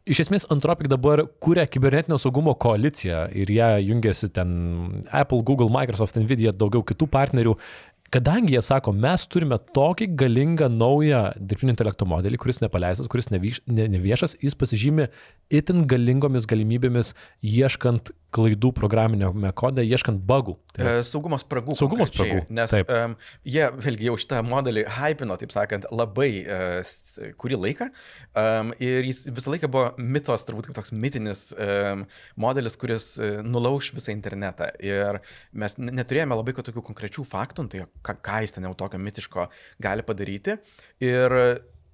A: Iš esmės, Anthropic dabar kuria kibernetinio saugumo koaliciją ir ją jungiasi ten Apple, Google, Microsoft, Nvidia, daugiau kitų partnerių. Kadangi jie sako, mes turime tokį galingą naują dirbtinio intelekto modelį, kuris nepaleistas, kuris neviešas, jis pasižymi itin galingomis galimybėmis ieškant klaidų programinėme kode, ieškant bugų.
B: Saugumo spragų.
A: Saugumo spragų.
B: Nes jie, vėlgi, jau šitą modelį hypino, taip sakant, labai kurį laiką. Ir jis visą laiką buvo Mythos, turbūt kaip toks mitinis modelis, kuris nulauš visą internetą. Ir mes neturėjome labai tokių konkrečių faktų, tai ką jis ten jau tokio mitiško gali padaryti. Ir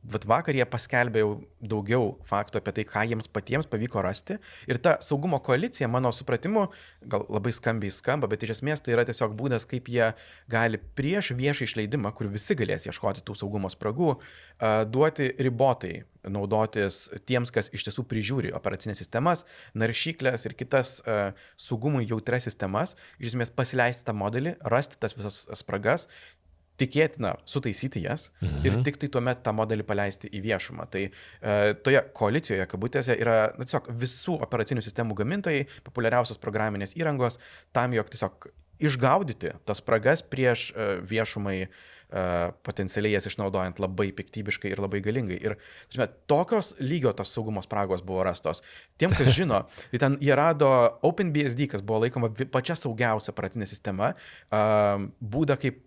B: vakar jie paskelbė jau daugiau faktų apie tai, ką jiems patiems pavyko rasti. Ir ta saugumo koalicija, mano supratimu, gal labai skambiai skamba, bet iš esmės tai yra tiesiog būdas, kaip jie gali prieš viešą išleidimą, kur visi galės ieškoti tų saugumo spragų, duoti ribotai naudotis tiems, kas iš tiesų prižiūri operacinės sistemas, naršyklės ir kitas saugumui jautrias sistemas, iš esmės pasileisti tą modelį, rasti tas visas spragas, tikėtina sutaisyti jas ir tik tai tuomet tą modelį paleisti į viešumą. Tai toje koalicijoje, kabutėse, yra tiesiog visų operacinių sistemų gamintojai, populiariausios programinės įrangos, tam, jog tiesiog išgaudyti tas spragas prieš viešumai potencialiai jas išnaudojant labai piktybiškai ir labai galingai. Ir tokios lygio tos saugumo spragos buvo rastos. Tiem, kas žino, tai ten jie rado OpenBSD, kas buvo laikoma pačia saugiausia operacinė sistema, būdą kaip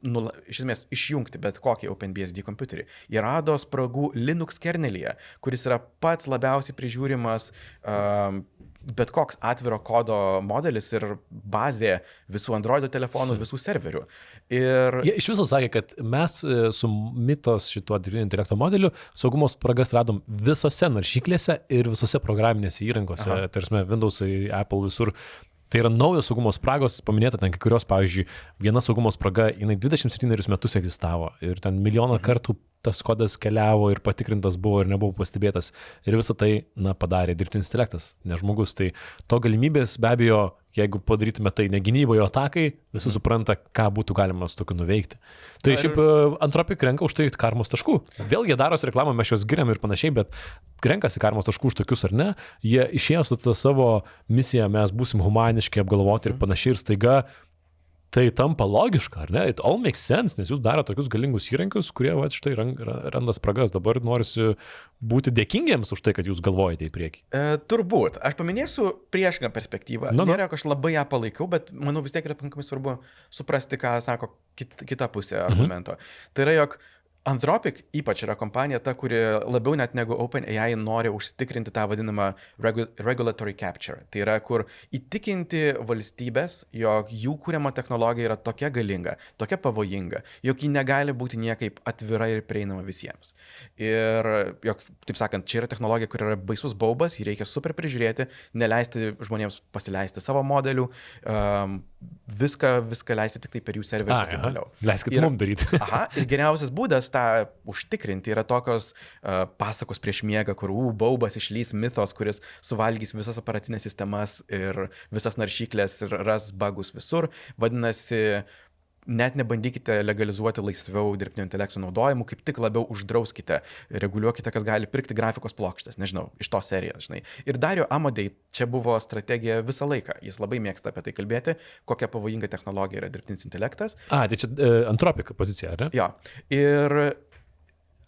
B: iš esmės išjungti bet kokį OpenBSD kompiuterį. Jie rado spragų Linux kernelyje, kuris yra pats labiausiai prižiūrimas bet koks atviro kodo modelis ir bazė visų Android telefonų, visų serverių. Ir
A: jie iš viso sakė, kad mes su Mythos šituo dirbtinio intelekto modeliu saugumo spragas radom visose naršyklėse ir visose programinėse įrangose. Tarsi Windows, Apple visur. Tai yra naujos saugumo spragos, paminėta ten kai kurios, pavyzdžiui, viena saugumo spraga, jinai 27 metus egzistavo ir ten milijoną kartų tas kodas keliavo ir patikrintas buvo ir nebuvo pastebėtas. Ir visą tai, padarė dirbtinis intelektas, ne žmogus. Tai to galimybės be abejo, jeigu padarytume tai ne gynybai, o atakai, visi supranta, ką būtų galima su tokiu nuveikti. Tai šiaip Anthropic renka už tai karmos taškų. Vėl jie daros reklamą, mes juos giriam ir panašiai, bet renkasi karmos taškų už tokius ar ne. Jie išėjo su tą savo misiją, mes būsim humaniški, apgalvoti ir panašiai ir staiga tai tampa logiška, ar ne? It all makes sense, nes jūs daro tokius galingus įrankius, kurie štai randa spragas. Dabar norisi būti dėkingiems už tai, kad jūs galvojate į priekį.
B: Turbūt. Aš paminėsiu priešingą perspektyvą. Nėra, kad aš labai ją palaikau, bet manau vis tiek yra pakankamai svarbu suprasti, ką sako kita pusė argumento. Tai yra, jog Anthropic ypač yra kompanija ta, kuri labiau net negu OpenAI nori užsitikrinti tą vadinamą regulatory capture. Tai yra, kur įtikinti valstybės, jog jų kūriama technologija yra tokia galinga, tokia pavojinga, jog ji negali būti niekaip atvira ir prieinama visiems. Ir, jog, taip sakant, čia yra technologija, kur yra baisus baubas, jį reikia super prižiūrėti, neleisti žmonėms pasileisti savo modelių, viską leisti tik tai per jų serverius ir taip toliau.
A: Leiskit mums daryti.
B: Ir geriausias būdas tą užtikrinti yra tokios pasakos prieš miegą, kur baubas išlys mitos, kuris suvalgys visas operacinės sistemas ir visas naršyklės ir ras bugus visur. Vadinasi, net nebandykite legalizuoti laisviau dirbtinio intelekto naudojimu, kaip tik labiau uždrauskite, reguliuokite, kas gali pirkti grafikos plokštės, nežinau, iš tos serijos, žinai. Ir Dario Amodei čia buvo strategija visą laiką. Jis labai mėgsta apie tai kalbėti, kokia pavojinga technologija yra dirbtinis intelektas.
A: Tai čia Anthropic pozicija, ar ne?
B: Jo. Ir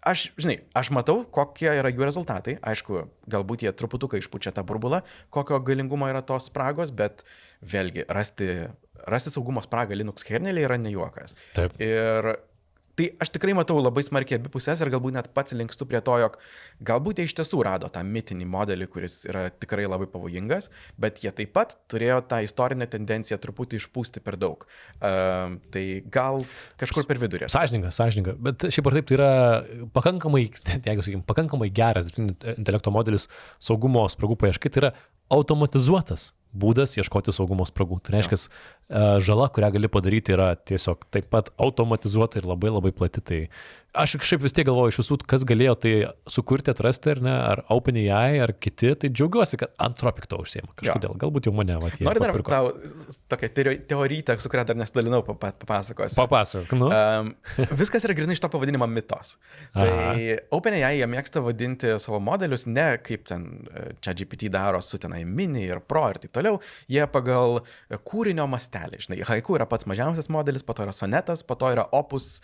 B: aš matau, kokie yra jų rezultatai. Aišku, galbūt jie truputuką išpučia tą burbulą, kokio galingumo yra tos spragos, bet vėlgi rasti saugumo spragą Linux kernelį yra ne juokas.
A: Taip.
B: Ir tai aš tikrai matau labai smarkiai abi pusės ir galbūt net pats linkstu prie to, jog galbūt jie iš tiesų rado tą mitinį modelį, kuris yra tikrai labai pavojingas, bet jie taip pat turėjo tą istorinę tendenciją truputį išpūsti per daug. Tai gal kažkur per vidurį.
A: Sąžininga, bet šiaip ar taip tai yra pakankamai geras dirbtinio intelekto modelis saugumo spragų paieškai, tai yra automatizuotas būdas ieškoti saugumo spragų. Tai reiškia, žala, kurią gali padaryti, yra tiesiog taip pat automatizuota ir labai labai plati. Tai aš šiaip vis tiek galvoju iš visų, kas galėjo tai sukurti, atrasti, ar ne, ar OpenAI, ar kiti, tai džiaugiuosi, kad Anthropic to užsiema kažkodėl. Galbūt jau mane jie
B: nori dar
A: papirko.
B: Tau tokią teorytę, su kuria dar nesidalinau, papasakosiu.
A: Papasakok,
B: Viskas yra grynai iš to pavadinimo mitos. Tai OpenAI jie mėgsta vadinti savo modelius ne kaip ten ChatGPT daro su tenai mini ir pro ir taip toliau. Jie pagal kūrinio mastelį. Žinai, Haiku yra pats mažiausias modelis, po to yra Sonetas, po to yra Opus,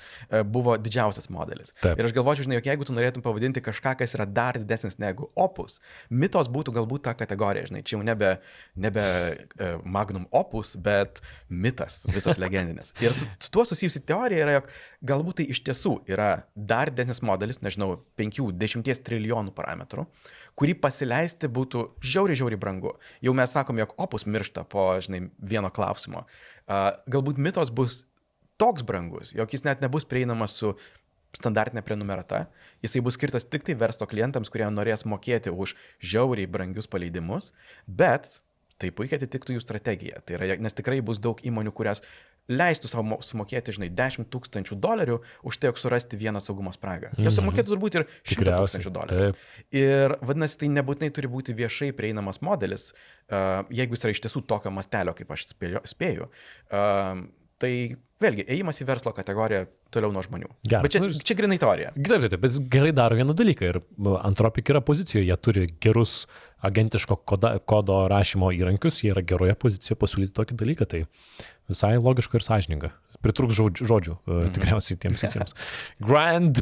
B: buvo didžiausias modelis.
A: Taip.
B: Ir aš galvočiau, žinai, jog jeigu tu norėtum pavadinti kažką, kas yra dar didesnis negu Opus, mitos būtų galbūt ta kategorija, žinai, čia jau nebe Magnum Opus, bet mitas, visas legendinis. Ir su tuo susijusi teorija yra, jog galbūt tai iš tiesų yra dar didesnis modelis, nežinau, 5-10 trilijonų parametrų, kurį pasileisti būtų žiauriai brangu. Jau mes sakom, jog Opus miršta po, žinai, vieno klausimo. Galbūt mitos bus toks brangus, jog jis net nebus prieinamas su standartinė prenumerata. Jisai bus skirtas tik tai verslo klientams, kurie norės mokėti už žiauriai brangius paleidimus, bet tai puikiai atitiktų jų strategiją. Tai yra, nes tikrai bus daug įmonių, kurias leistų savo sumokėti, žinai, $10,000 už tai, jog surasti vieną saugumo spragą. Jos sumokėtų turbūt ir $100,000. Ir vadinasi, tai nebūtinai turi būti viešai prieinamas modelis, jeigu jis yra iš tiesų tokio mastelio, kaip aš spėju. Tai vėlgi, ėjimas į verslo kategoriją toliau nuo žmonių.
A: Geras.
B: Bet čia grinai teorija.
A: Taip, bet jis gerai daro vieną dalyką ir Anthropic yra pozicijoje, jie turi gerus agentiško kodo rašymo įrankius, jie yra geroje pozicijoje pasiūlyti tokį dalyką, tai visai logiška ir sąžininga. Pritruks žodžių tikriausiai tiems visiems. Grand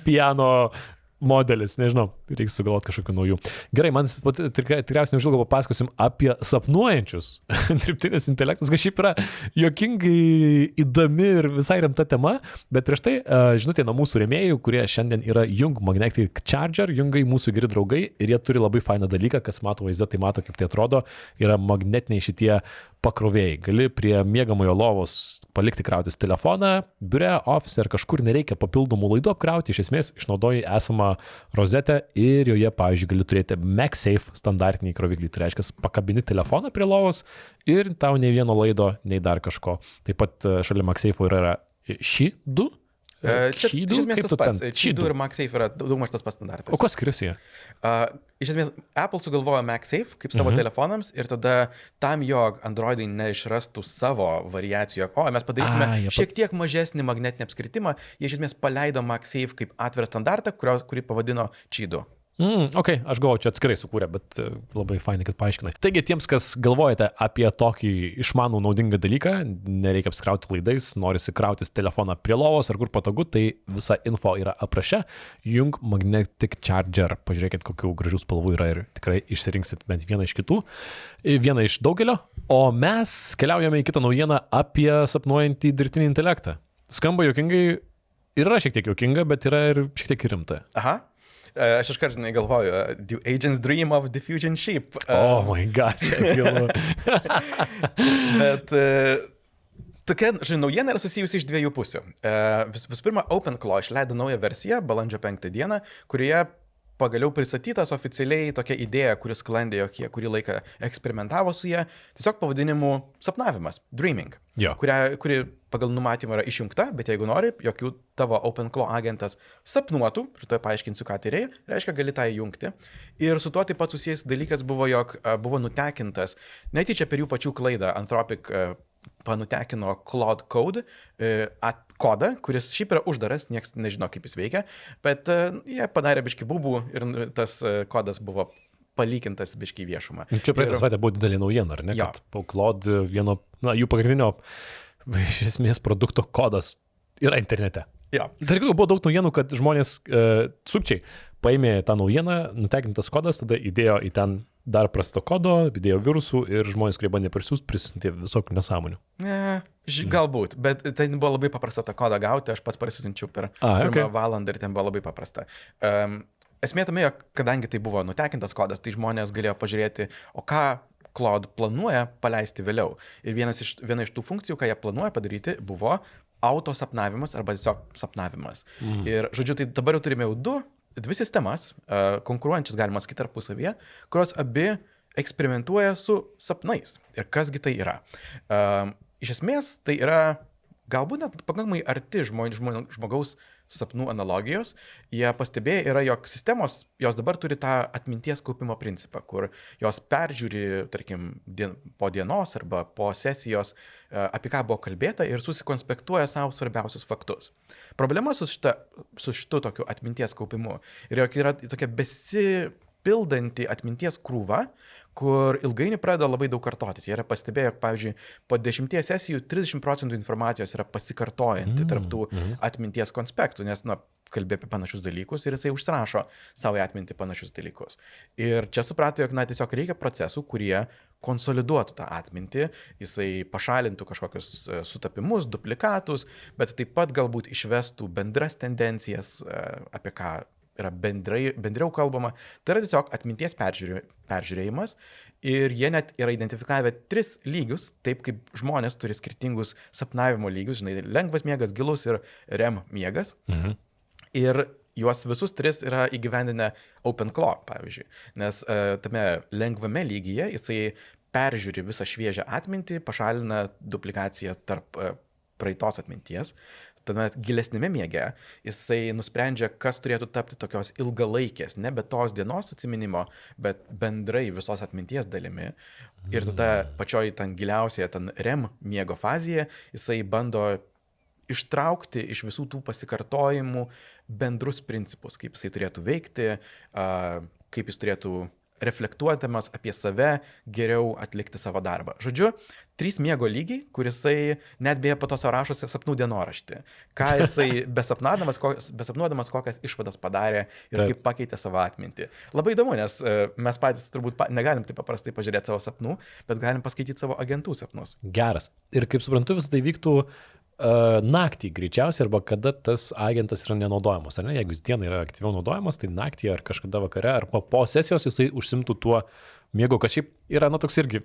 A: piano modelis, nežinau, reiks sugalvoti kažkokių naujų. Gerai, man tikriausiai neužilgo papasakosim apie sapnuojančius dirbtinius intelektus, kad šiaip yra juokingai įdomi ir visai rimta tema, bet prieš tai žinutė nuo mūsų rėmėjų, kurie šiandien yra Jung Magnetic Charger, Jungai mūsų geri draugai ir jie turi labai fainą dalyką, kas mato vaizdą, tai mato kaip tai atrodo, yra magnetiniai šitie pakrovėjai. Gali prie miegamojo lovos palikti krautis telefoną, biure, ofise ar kažkur nereikia papildomų laidų apkrauti, iš esmės išnaudoji esamą rozetę ir joje, pavyzdžiui, gali turėti MagSafe standartinį kroviklį. Tai reiškia, pakabini telefoną prie lovos ir tau nei vieno laido, nei dar kažko. Taip pat šalia MagSafe yra šį du.
B: Čia iš esmės tas pats. Šį2 ir MagSafe yra daugmaž tas pats standartas.
A: O kas skiriasi jie?
B: Iš esmės, Apple sugalvojo MagSafe kaip savo telefonams ir tada tam, jog Androidai neišrastų savo variacijų, o mes padarysime šiek tiek mažesnį magnetinį apskritimą, jie iš esmės paleido MagSafe kaip atvirą standartą, kurį pavadino Qi2.
A: Ok, aš galvoju, čia atskirai sukūrė, bet labai fainai, kad paaiškinai. Taigi, tiems, kas galvojate apie tokį išmanų naudingą dalyką, nereikia apskrauti laidais, norisi krautis telefoną prie lovos ar kur patogu, tai visa info yra apraše. Jung Magnetic Charger. Pažiūrėkit, kokių gražių spalvų yra ir tikrai išsirinksit bent vieną iš kitų. Vieną iš daugelio. O mes keliaujame į kitą naujieną apie sapnuojantį dirbtinį intelektą. Skamba juokingai, yra šiek tiek juokinga, bet yra ir šiek tiek rimta.
B: Aha. Aš iškart, žinai, galvoju, do agents dream of diffusion sheep?
A: Oh my god, čia gilu.
B: Bet tokia, žinai, naujiena yra susijusi iš dviejų pusių. Visų pirma, OpenClaw išleido naują versiją balandžio 5 dieną, kurioje pagaliau pristatytas oficialiai tokia idėja, kuris sklandė, jog jie kurį laiką eksperimentavo su ją, tiesiog pavadinimu sapnavimas, dreaming, kuri pagal numatymą yra išjungta, bet jeigu nori, jog tavo OpenClaw agentas sapnuotų, ir to paaiškinsiu, ką tai reiškia, gali tą įjungti. Ir su tuo taip pat susijęs dalykas buvo, jog buvo nutekintas, netyčia per jų pačių klaidą, Anthropic panutekino Claude Code kodą, kuris šiaip yra uždaras, niekas nežino, kaip jis veikia, bet jie padarė biškį bubų ir tas kodas buvo palygintas biškį viešumą.
A: Čia praeitą savaitę buvo didelė naujiena, ar ne?
B: Jo.
A: Kad Claude jų pagrindinio iš esmės produkto kodas yra internete.
B: Jo.
A: Tarp buvo daug naujienų, kad žmonės sukčiai paėmė tą naujieną, nutekintas kodas, tada įdėjo į ten dar prasto kodo, įdėjo virusų ir žmonės, kurie bandė prisiuntė visokių nesąmonių.
B: Galbūt, bet tai buvo labai paprasta tą kodą gauti, aš pats prisiunčiau per pirmą valandą ir ten buvo labai paprasta. Esmė tame, kadangi tai buvo nutekintas kodas, tai žmonės galėjo pažiūrėti, o ką Claude planuoja paleisti vėliau. Ir viena iš tų funkcijų, ką jie planuoja padaryti, buvo autosapnavimas arba tiesiog sapnavimas. Ir, žodžiu, tai dabar jau turime jau dvi sistemas, konkuruojančias galima sakyti tarpusavyje, kurios abi eksperimentuoja su sapnais. Ir kasgi tai yra? Iš esmės, tai yra galbūt net pakankamai arti žmogaus sapnų analogijos. Jie pastebėjo yra, jog sistemos, jos dabar turi tą atminties kaupimo principą, kur jos peržiūri, tarkim, po dienos arba po sesijos, apie ką buvo kalbėta ir susikonspektuoja savo svarbiausius faktus. Problema su šitu tokiu atminties kaupimu yra, jog yra tokia besipildanti atminties krūva, kur ilgainiui pradeda labai daug kartotis. Jie yra pastebėję, jog, pavyzdžiui, po 10 sesijų 30% informacijos yra pasikartojanti tarp tų atminties konspektų, nes, kalbė apie panašius dalykus ir jisai užsirašo savo atminti panašius dalykus. Ir čia suprato, jog, tiesiog reikia procesų, kurie konsoliduotų tą atmintį, jisai pašalintų kažkokius sutapimus, duplikatus, bet taip pat galbūt išvestų bendras tendencijas, apie ką yra bendriau kalbama. Tai yra tiesiog atminties peržiūrėjimas ir jie net yra identifikavę 3 lygius, taip kaip žmonės turi skirtingus sapnavimo lygius, žinai, lengvas miegas, gilus ir REM miegas. Ir juos visus 3 yra įgyvendinę OpenClaw, pavyzdžiui, nes tame lengvame lygyje jisai peržiūri visą šviežią atmintį, pašalina duplikaciją tarp praeitos atminties. Tame gilesnėme miege jisai nusprendžia, kas turėtų tapti tokios ilgalaikės, nebe tos dienos atsiminimo, bet bendrai visos atminties dalimi. Ir tada pačioj ten giliausioje, ten REM miego fazėje, jisai bando ištraukti iš visų tų pasikartojimų bendrus principus, kaip jisai turėtų veikti, kaip jis turėtų reflektuodamas apie save geriau atlikti savo darbą. Žodžiu, 3 miego lygiai, kur jisai net beje po to rašosi sapnų dienoraštį. Ką jisai besapnuodamas kokias išvadas padarė ir kaip pakeitė savo atmintį. Labai įdomu, nes mes patys turbūt negalim taip paprastai pažiūrėti savo sapnų, bet galim paskaityti savo agentų sapnus.
A: Geras. Ir kaip suprantu, vis tai vyktų naktį greičiausiai, arba kada tas agentas yra nenaudojamas, ar ne? Jeigu jis dieną yra aktyviau naudojamas, tai naktį ar kažkada vakare, arba po sesijos jisai užsimtų tuo miego, kas šiaip yra, toks irgi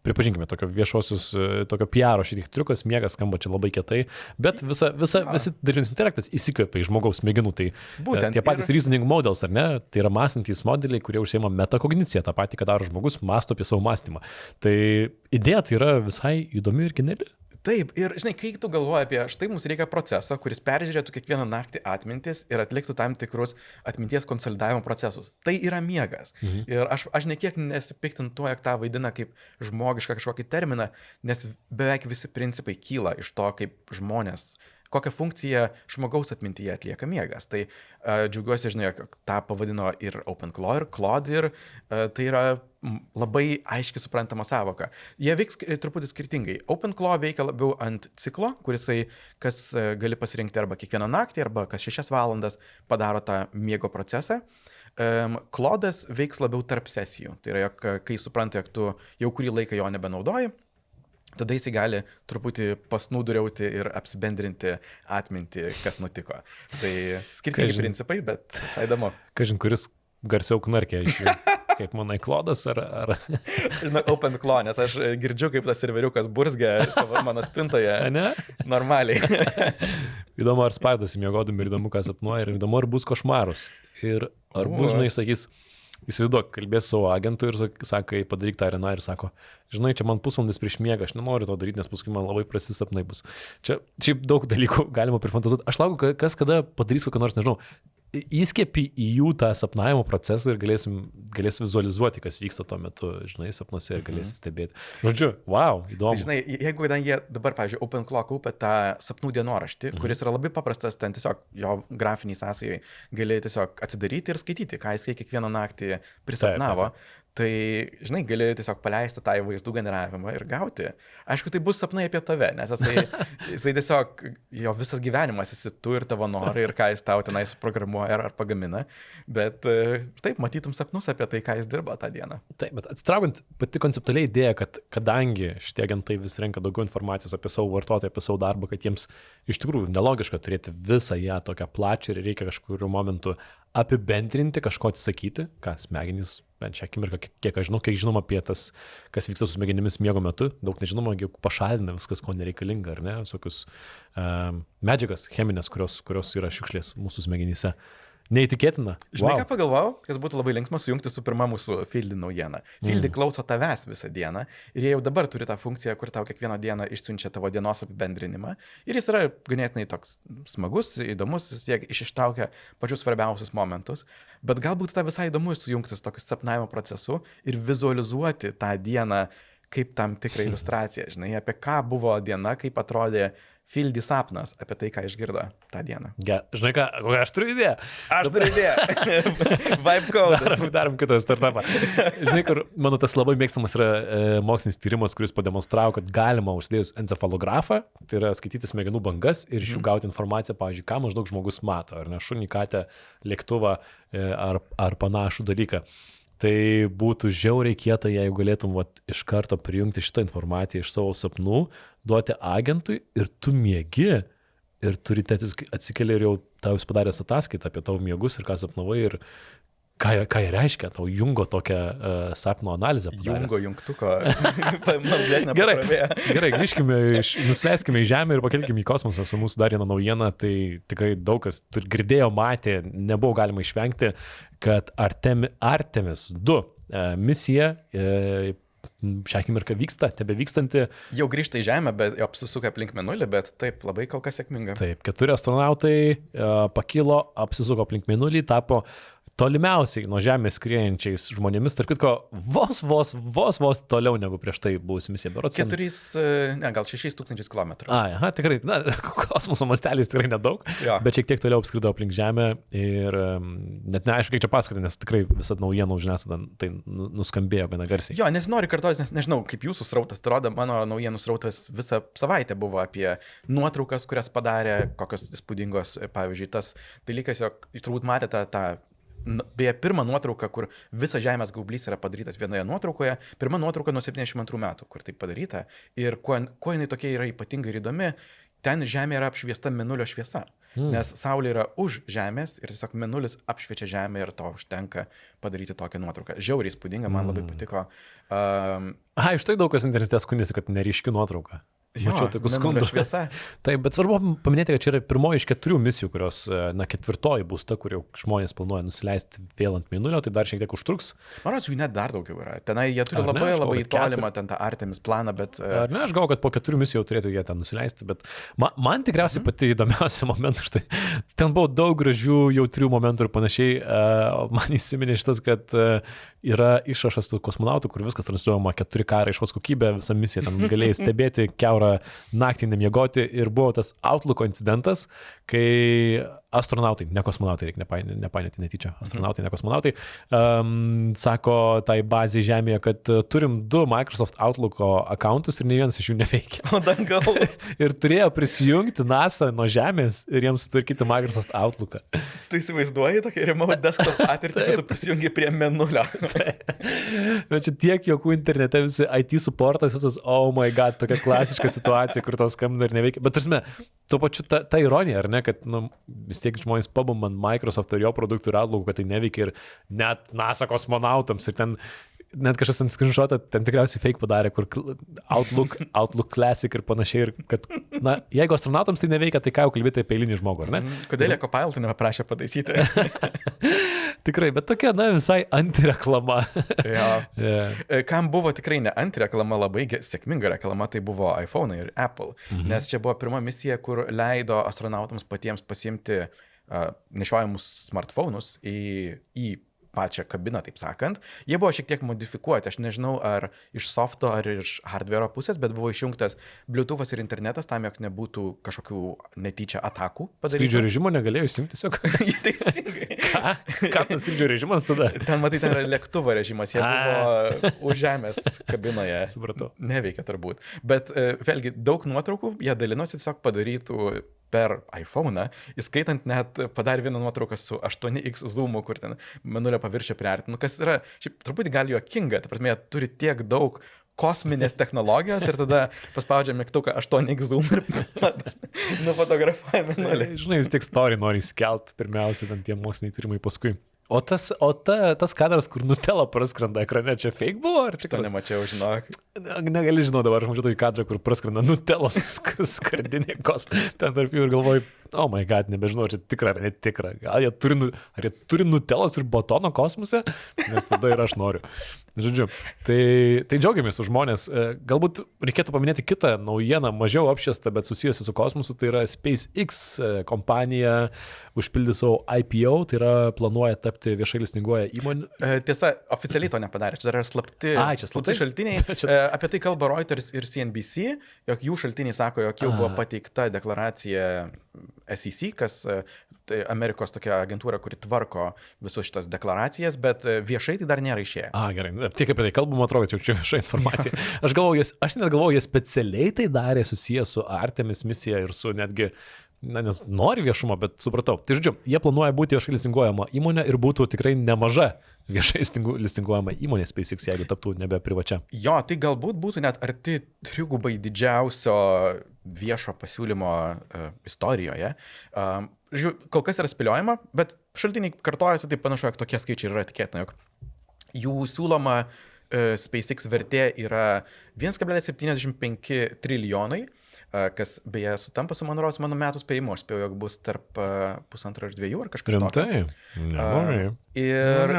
A: pripažinkime, tokio viešosios, tokio PR šiek tiek triukas, miegas skamba čia labai kietai, bet visi dirbtinis intelektas įsikvėpia į žmogaus smegenų, tai
B: Būtent,
A: tie patys reasoning models, ar ne, tai yra mąstantys modeliai, kurie užsiema metakognicija, tą patį, ką daro žmogus, mąsto apie savo mąstymą. Tai idėja tai yra visai įdomi ir geniali.
B: Taip, ir žinai, kai tu galvoji apie štai mums reikia proceso, kuris peržiūrėtų kiekvieną naktį atmintis ir atliktų tam tikrus atminties konsolidavimo procesus. Tai yra miegas. Ir aš nekiek nesipiktinu tuo, jog tą vaidina kaip žmogišką kažkokį terminą, nes beveik visi principai kyla iš to, kaip žmonės, kokią funkciją žmogaus atmintyje atlieka miegas. Tai džiaugiuosi, žinai, jog tą pavadino ir OpenClaw, ir Claude, ir tai yra labai aiškiai suprantama savoka. Jie veiks truputį skirtingai. OpenClaw veikia labiau ant ciklo, kas gali pasirinkti arba kiekvieną naktį, arba kas 6 valandas padaro tą miego procesą. Claude'as veiks labiau tarp sesijų. Tai yra, jog, kai supranta, jog tu jau kurį laiką jo nebenaudoji, tada jis gali truputį pasnūduriauti ir apsibendrinti atminti, kas nutiko. Tai skirtingi principai, bet visai įdomu.
A: Kažin, kuris garsiau knarkia iš jų. Kaip manai, Claude'as ar...
B: Žinau, OpenClaw, nes aš girdžiu, kaip tas serveriukas burzgia mano spintoje.
A: Ne?
B: Normaliai.
A: Įdomu, ar spardosi miegodami ir įdomu, ką sapnuoja, ir įdomu, ar bus košmarus. Ir ar bus, žinai, sakys, įsivaizduok, kalbės savo agentu ir sakai, padaryk tą areną ir sako, žinai, čia man pusvalandis prieš miegą, aš nenoriu to daryti, nes paskui man labai prasti sapnai bus. Čia šiaip daug dalykų galima prifantazuoti. Aš laukiu, kas kada padarys kokią nors, nežinau, įskiepi į jų tą sapnavimo procesą ir galės vizualizuoti, kas vyksta tuo metu, žinai, sapnuose ir galės stebėti. Žodžiu, wow, įdomu.
B: Tai, žinai, jeigu jie dabar, pavyzdžiui, OpenClaw kaupia tą sapnų dienoraštį, kuris yra labai paprastas, ten tiesiog jo grafiniai sąsajai gali tiesiog atsidaryti ir skaityti, ką jisai kiekvieną naktį prisapnavo. Tai, žinai, gali tiesiog paleisti tą vaizdų generavimą ir gauti. Aišku, tai bus sapnai apie tave, nes jisai tiesiog, jo visas gyvenimas esi tu ir tavo norai ir ką jis tau tenai suprogramuoja ar pagamina. Bet taip, matytum sapnus apie tai, ką jis dirba tą dieną.
A: Taip, bet atsitraukiant pati konceptualiai idėja, kad kadangi šitie agentai vis renka daugiau informacijos apie savo vartotoją, apie savo darbą, kad jiems iš tikrųjų nelogiška turėti visą ją tokią plačią ir reikia kažkuriuo momentu apibendrinti, kažko atsisakyti, ką smegenys, bent šią akimirką, kiek aš žinau, kiek žinom apie tas, kas vyksta su smegenimis miego metu, daug nežinoma, pašalina viskas, ko nereikalinga, ar ne, visokius medžiagas cheminės, kurios yra šiukšlės mūsų smegenyse. Neįtikėtina.
B: Žinai, ką pagalvojau, kas būtų labai linksma sujungti su pirma mūsų Fieldy naujiena. Fieldy klauso tavęs visą dieną ir jie jau dabar turi tą funkciją, kur tau kiekvieną dieną išsiunčia tavo dienos apibendrinimą. Ir jis yra ganėtinai toks smagus, įdomus, jis ištraukia pačius svarbiausius momentus. Bet galbūt tą visai įdomu sujungti su tokiu sapnavimo procesu ir vizualizuoti tą dieną kaip tam tikrą iliustraciją. Žinai, apie ką buvo diena, kaip atrodė Fieldy sapnas, apie tai, ką išgirdo tą dieną.
A: Žinai ką, aš turiu idėją.
B: Aš turiu idėją. Vibe code.
A: Darom kitą startupą. Žinai, kur mano tas labai mėgstamas yra mokslinis tyrimas, kuris pademonstravo, kad galima užsidėjus encefalografą, tai yra skaityti smegenų bangas ir iš jų gauti informaciją, pavyzdžiui, ką maždaug žmogus mato, ar ne šunį, katę, lėktuvą ar panašų dalyką. Tai būtų žiauriai kieta, jeigu galėtum iš karto prijungti šitą informaciją iš savo sapnų, duoti agentui ir tu miegi ir turite atsikeli ir jau tau jūs padaręs ataskaitą apie tavo miegus ir ką sapnavai ir ką jie reiškia, tau Jungo tokią sapno analizę padaręs.
B: Jungo jungtuko.
A: Gerai, grįžkime, nusileiskime į Žemę ir pakelkime į kosmosą su mūsų dar viena naujiena, tai tikrai daug kas girdėjo, matė, nebuvo galima išvengti, kad Artemis 2 misija šią akimirką vyksta, tebevykstanti.
B: Jau grįžta į Žemę, bet apsisuka aplink Mėnulį, bet taip, labai kol kas sėkminga.
A: Taip, 4 astronautai pakilo, apsisuko aplink Mėnulį, tapo tolimiausiai nuo Žemės skriejančiais žmonėmis, tarp kitko, vos toliau negu prieš tai buvusi misija.
B: Gal 6,000 kilometrų.
A: Aha, tikrai, kosmoso mastelis tikrai nedaug, bet šiek tiek toliau apskrido aplink Žemę ir net neaišku, kiek čia pasakoti, nes tikrai visą naujieną žiniasklaidą tai nuskambėjo gana garsiai.
B: Jo, nesinori kartuotis, nes nežinau, kaip jūsų srautas, atrodo, mano naujienų srautas visą savaitę buvo apie nuotraukas, kurias padarė, kokios įspūdingos, pavyzdžiui, tas dalykas, jog jūs turbūt matėte tą beje, pirmą nuotrauką, kur visas Žemės gaublys yra padarytas vienoje nuotraukoje, pirma nuotrauka nuo 72 metų, kur tai padaryta. Ir kuo jinai tokia yra ypatinga ir įdomi, ten Žemė yra apšviesta Mėnulio šviesa. nes Saulė yra už Žemės ir tiesiog mėnulis apšviečia Žemę ir to užtenka padaryti tokią nuotrauką. Žiauriai įspūdinga, man labai patiko.
A: Iš tai daug kas internete skundėsi, kad neryški nuotrauka. Mačiau tokius skundus. Taip, bet svarbu paminėti, kad čia yra pirmoji iš 4 misijų, kurios, 4 bus ta, kur jau žmonės planuoja nusileisti vėl ant mėnulio, tai dar šiek tiek užtruks.
B: Man atrodo, jų net dar daugiau yra. Tenai jie turi labai tolimą ten tą Artemis planą, bet...
A: Ar ne, aš galvoju, kad po 4 misijų jau turėtų jie ten nusileisti, bet man tikriausiai pati įdomiausia momentas, štai, ten buvo daug gražių, jautrių momentų ir panašiai. Man įsiminė šitas, kad yra išrašas tų kosmonautų, kur viskas transliuojama 4K raiškos kokybė, visą misiją ten galėjai stebėti, kiaurą naktį nemiegoti ir buvo tas Outlook incidentas, kai astronautai, ne kosmonautai, reikia nepainioti netyčia, astronautai, ne kosmonautai, sako tai bazai Žemėje, kad turim 2 Microsoft Outlook accountus ir nei vienas iš jų neveikia.
B: O dangal.
A: Ir turėjo prisijungti NASA nuo Žemės ir jiems sutvarkyti Microsoft Outlooką.
B: Tu įsivaizduoji tokį remote desktop patirtį, kad tu prisijungi prie mėnulio.
A: Bet čia tiek jokų internete visi IT supportas, visas, oh my god, tokia klasiška situacija, kur tos skambina ir neveikia. Bet tarsi, tuo pačiu ta ironija, ar ne, kad vis tiek žmonės pabam ant Microsoft ir jo produktų ir Outlook, kad tai neveikia ir net NASA kosmonautams ir ten net kažkas ant screenshotą ten tikriausiai fake padarė, kur Outlook Classic ir panašiai, ir kad, jeigu astronautams tai neveikia, tai ką jau kalbėti apie eilinį žmogų, ar ne?
B: Kodėl jie Copilotą nepaprašė pataisyti?
A: Tikrai, bet tokia, visai antireklama.
B: Kam buvo tikrai ne antireklama, labai sėkminga reklama, tai buvo iPhone ir Apple, nes čia buvo pirma misija, kur leido astronautams patiems pasiimti nešiojamus smartphone'us į pačią kabiną, taip sakant. Jie buvo šiek tiek modifikuoti, aš nežinau, ar iš softo, ar iš hardware pusės, bet buvo išjungtas Bluetooth'as ir internetas, tam, jog nebūtų kažkokių netyčia atakų padaryta.
A: Skrydžio režimo negalėjo įsijungti tiesiog.
B: Teisingai.
A: Ką tas skrydžio režimas tada?
B: Ten, matai, ten yra lėktuvo režimas, jie buvo už žemės kabinoje.
A: Supratau.
B: Neveikia turbūt. Bet vėlgi, daug nuotraukų jie dalinosi tiesiog padarytų per iPhone'ą, įskaitant net padarė vieną nuotrauką su 8x zoomu, kur ten mėnulio paviršių priartinu, kas yra šiaip truputį gal juokinga, ta prasme, jie turi tiek daug kosminės technologijos ir tada paspaudžia mygtuką 8x zoom ir nufotografuoja mėnulį.
A: Žinai, vis tiek story nori įsikelt, pirmiausia, ten tie moksliniai tyrimai paskui. O tas kadras, kur Nutella praskrenda ekrane, čia fake buvo? Ar
B: to nemačiau, žinok.
A: Negali žinau, dabar aš mačiau tokį kadrą, kur praskrenda Nutellos skardinė kosmosą. Ten tarp jų ir galvoju, oh my god, nebežinau, ar čia tikra ar netikra. Gal jie turi Nutellos ir batono kosmose? Nes tada ir aš noriu. Žodžiu, tai džiaugiamės už žmonės. Galbūt reikėtų paminėti kitą naujieną, mažiau apšviestą, bet susijusią su kosmosu. Tai yra SpaceX kompanija užpildė savo IPO, tai yra planuoja tapti viešai listinguoja įmonė.
B: Tiesa, oficialiai to nepadarė. Čia yra slapti šaltiniai. Apie tai kalba Reuters ir CNBC, jog jų šaltiniai sako, jog jau buvo pateikta deklaracija SEC, kas tai Amerikos tokia agentūra, kuri tvarko visus šitas deklaracijas, bet viešai tai dar nėra išėję.
A: Gerai, tik apie tai kalbam, atrodo, čia vieša informacija. Aš net galvoju, jie specialiai tai darė susijęs su Artemis misija ir su netgi, nes nori viešumo, bet supratau. Tai žodžiu, jie planuoja būti viešai listinguojama įmonė ir būtų tikrai nemaža viešai listinguojama įmonė SpaceX, jeigu taptų nebe privačia.
B: Jo, tai galbūt būtų net arti trigubai didžiausio viešo pasiūlymo istorijoje. Žiūrėjau, kol kas yra spėliojama, bet šaltiniai kartojasi, tai panašu, jog tokie skaičiai yra tikėtina, jog jų siūloma SpaceX vertė yra 1,75 trilijonai, kas beje sutampa su mano metų spėjimu, aš spėjau, jog bus tarp 1,5 ir 2 ar kažkas tokio.
A: Rimtai?
B: Ir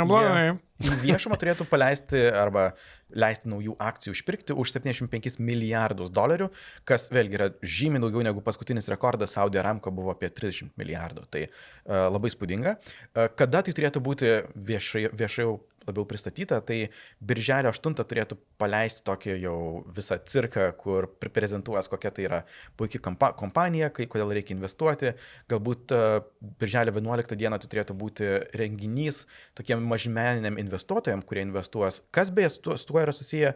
B: į viešumą turėtų paleisti arba leisti naujų akcijų išpirkti už $75 milijardus, kas vėlgi yra žymiai daugiau negu paskutinis rekordas Saudi Aramco buvo apie 30 milijardų. Tai labai spūdinga. Kada tai turėtų būti viešai labiau pristatyta, tai birželio 8 turėtų paleisti tokį jau visą cirką, kur prezentuos, kokia tai yra puikia kompanija, kodėl reikia investuoti. Galbūt birželio 11 dieną tai turėtų būti renginys tokiem mažmeniniam investuotojams, kurie investuos. Kas beje su tuo yra susiję,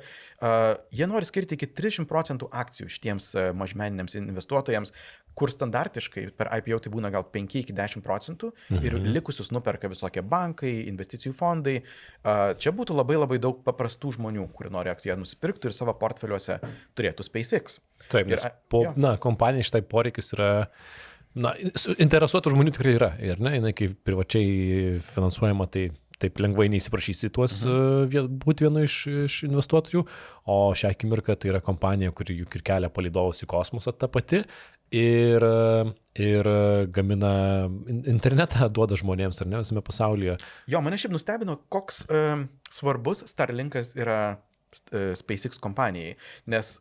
B: jie nori skirti iki 30% akcijų šitiems mažmeniniams investuotojams, kur standartiškai per IPO tai būna gal 5-10% ir likusius nuperka visokie bankai, investicijų fondai. Čia būtų labai labai daug paprastų žmonių, kurie nori aktyviai nusipirktų ir savo portfeliuose turėtų SpaceX.
A: Taip, nes kompanija šitai poreikis yra Na, interesuotų žmonių tikrai yra. Ir ne, jinai kaip privačiai finansuojama, tai taip lengvai neįsiprašysi tuos būti vienu iš investuotojų. O šią akimirką tai yra kompanija, kuri juk ir kelia palydovus į kosmosą ta pati. Ir gamina internetą, duoda žmonėms, ar ne, visame pasaulyje.
B: Jo, mane šiaip nustebino, koks svarbus Starlinkas yra SpaceX kompanijai, nes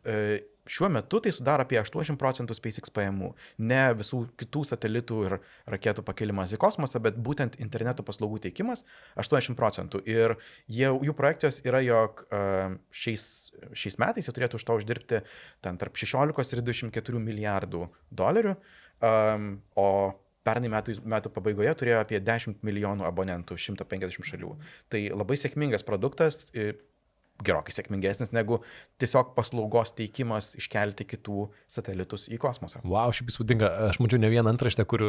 B: šiuo metu tai sudaro apie 80% SpaceX pajamų. Ne visų kitų satelitų ir raketų pakelimas į kosmosą, bet būtent interneto paslaugų teikimas 80%. Ir jų projekcijos yra, jog šiais metais jie turėtų už to uždirbti ten tarp 16 ir 24 milijardų dolerių, o pernai metų pabaigoje turėjo apie 10 milijonų abonentų 150 šalių. Tai labai sėkmingas produktas, gerokai sėkmingesnis negu tiesiog paslaugos teikimas iškelti kitų satelitus į kosmosą.
A: Wow, šiaip įspūdinga. Aš mačiau ne vieną antraštę, kur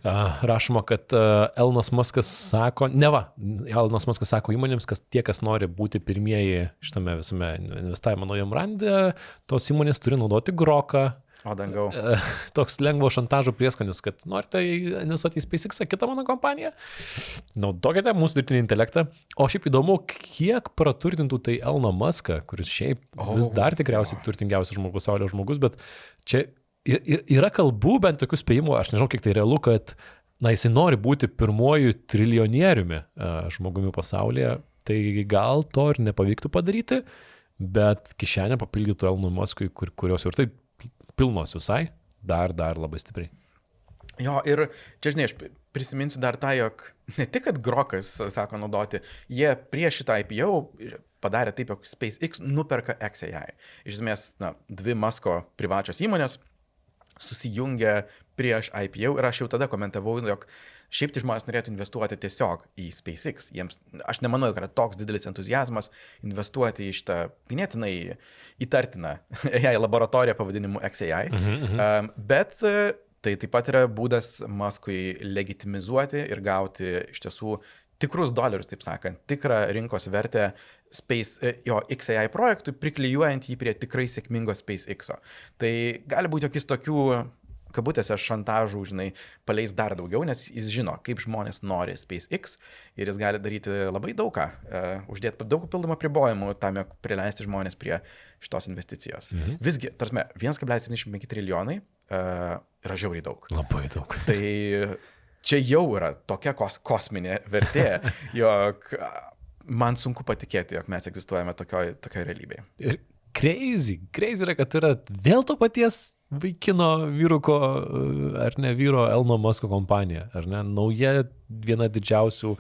A: rašoma, kad Elonas Muskas sako, Elonas Muskas sako įmonėms, kad tie, kas nori būti pirmieji šitame visame investavimo naujam rande, tos įmonės turi naudoti Groką.
B: O dangau.
A: Toks lengvo šantažo prieskonis, kad norite investuoti į SpaceX, kitą mano kompaniją, naudokite mūsų dirbtinį intelektą. O šiaip įdomu, kiek praturtintų tai Eloną Muską, kuris šiaip vis dar tikriausiai turtingiausias pasaulio žmogus, bet čia yra kalbų, bent tokių spėjimų, aš nežinau, kiek tai realu, kad jisai nori būti pirmuoju triljonieriumi žmogumi pasaulyje, tai gal to ir nepavyktų padaryti, bet kišenę papildytų Elonui Muskui, kurios ir taip pilnos visai, dar labai stipriai.
B: Jo, ir čia, žinai, aš prisiminsiu dar tą, jog ne tik, kad Grokas sako naudoti, jie prieš šitą IPO padarė taip, jog SpaceX nuperka XAI. Iš esmės, dvi Musko privačios įmonės susijungia prieš IPO ir aš jau tada komentavau, jog šiaip tai žmonės norėtų investuoti tiesiog į SpaceX. Aš nemanau, kad yra toks didelis entuziazmas investuoti į šitą ganėtinai įtartiną AI laboratoriją pavadinimu XAI. Bet tai taip pat yra būdas Muskui legitimizuoti ir gauti iš tiesų tikrus dolerius, taip sakant, tikrą rinkos vertę XAI projektui, priklijuojant jį prie tikrai sėkmingo SpaceX'o. Tai gali būti jokiais tokių kabutėse šantažų, žinai, paleis dar daugiau, nes jis žino, kaip žmonės nori SpaceX ir jis gali daryti labai daug ką, uždėti daug papildomų apribojimų tam, jog prileisti žmonės prie šitos investicijos. Visgi, tarsi, 1,75 trilijonai yra žiauriai daug.
A: Labai daug.
B: Tai čia jau yra tokia kosminė vertė, jog man sunku patikėti, jog mes egzistuojame tokioje realybėje.
A: Ir crazy yra, kad yra vėl to paties vaikino vyruko, ar ne vyro Elono Musko kompanija, ar ne, nauja viena didžiausių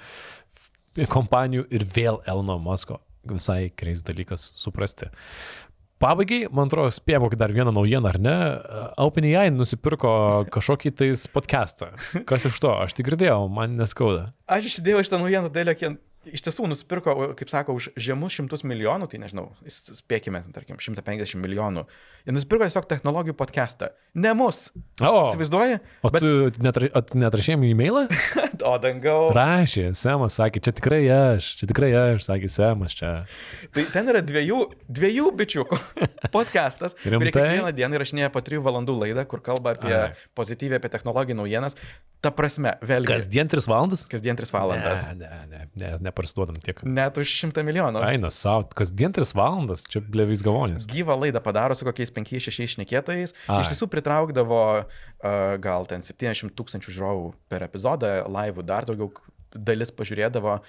A: kompanijų ir vėl Elono Musko. Visai crazy dalykas suprasti. Pabaigai, man atrodo, spėjau kokį dar vieną naujieną, ar ne? OpenAI nusipirko kažkokį tais podcastą. Kas iš to? Aš tik girdėjau, man neskauda.
B: Aš išsidėjau šitą naujieną dalyką. Iš tiesų nusipirko, kaip sako, už žemus 100 milijonų, tai nežinau, spėkime, tarkim, 150 milijonų. Jie nusipirko tiesiog technologijų podcastą. Ne mus. Įsivaizduoji?
A: O bet... tu netrašėjom į e-mailą?
B: O dangau.
A: Rašė, Semas sakė, čia tikrai aš, sakė Semas čia.
B: Tai ten yra dviejų bičiukų podcastas, kurie kiekvieną dieną įrašinėja po 3 valandų laidą, kur kalba apie pozityviai, apie technologijų naujienas. Ta prasme, vėlgi.
A: Kasdien 3 valandas?
B: Kasdien 3 valandas.
A: Ne, neparsiduodam tiek.
B: Net už 100 milijonų.
A: Aina, savo, kasdien 3 valandas, čia blevis gavonės.
B: Gyvą laidą padaro su kokiais 5-6 šnekėtojais. Iš tiesų pritraukdavo gal ten 700 000 žiūrovų per epizodą, laivų dar daugiau dalis pažiūrėdavo,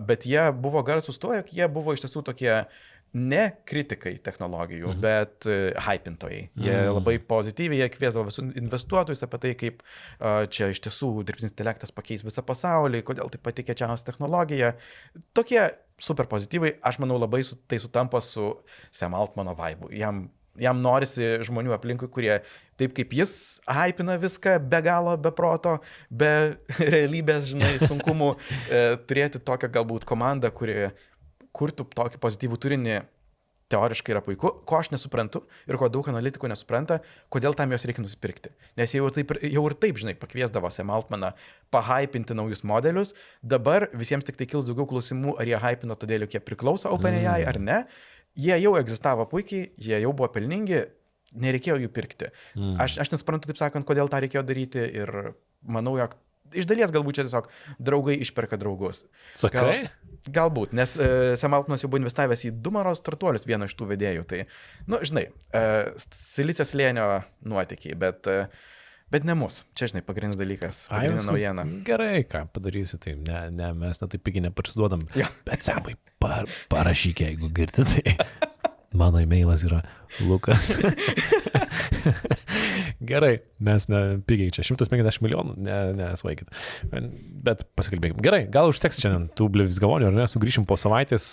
B: bet jie buvo garsūs tuo, jog jie buvo iš tiesų tokie ne kritikai technologijų, bet hypintojai. Jie labai pozityviai, jie kviesdavo visus investuotojus apie tai, kaip čia iš tiesų dirbtinis intelektas pakeis visą pasaulį, kodėl tai pati kečiausia technologija. Tokie super pozityvai, aš manau, labai tai sutampa su Sam Altmano vaibu. Jam norisi žmonių aplinkui, kurie taip kaip jis hypina viską be galo, be proto, be realybės, žinai, sunkumų, turėti tokią galbūt komandą, kuri kurtų tokį pozityvų turinį, teoriškai yra puiku, ko aš nesuprantu ir ko daug analitikų nesupranta, kodėl tam jos reikia nusipirkti. Nes jau ir taip, žinai, pakviesdavo Sam Altmaną pahypinti naujus modelius, dabar visiems tik tai kils daugiau klausimų, ar jie hypino todėl, jog jie priklauso OpenAI ar ne. Jie jau egzistavo puikiai, jie jau buvo pelningi, nereikėjo jų pirkti. Aš nesuprantu, taip sakant, kodėl tą reikėjo daryti ir manau, jog iš dalies galbūt čia tiesiog draugai išperka draugus.
A: Sakai?
B: Galbūt, nes Sam Altmanas jau buvo investavęs į 2 Maro startuolius, vieno iš tų vedėjų. Tai, žinai, Silicio slėnio nuotykiai, bet ne mus. Čia, žinai, pagrindinis dalykas, pagrindinė naujiena.
A: Gerai, ką padarysi, tai ne, mes taip pigiai neparsiduodam.
B: Ja.
A: Bet Samai, parašyk, jeigu girdi, tai mano e-mailas yra Lukas. Gerai, mes pigiai čia 150 milijonų, nesvaikit. Bet pasikalbėkim. Gerai, gal užteks šiandien tų blevizgavonių, ar ne? Sugrįšim po savaitės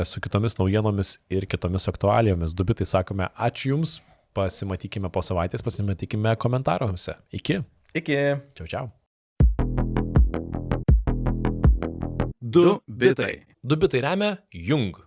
A: su kitomis naujienomis ir kitomis aktualijomis. Dubitai sakome, ačiū Jums, pasimatykime po savaitės, pasimatykime komentaruose. Iki. Čiau, čiau.
B: 2 bitai.
A: 2 bitai remia Jung.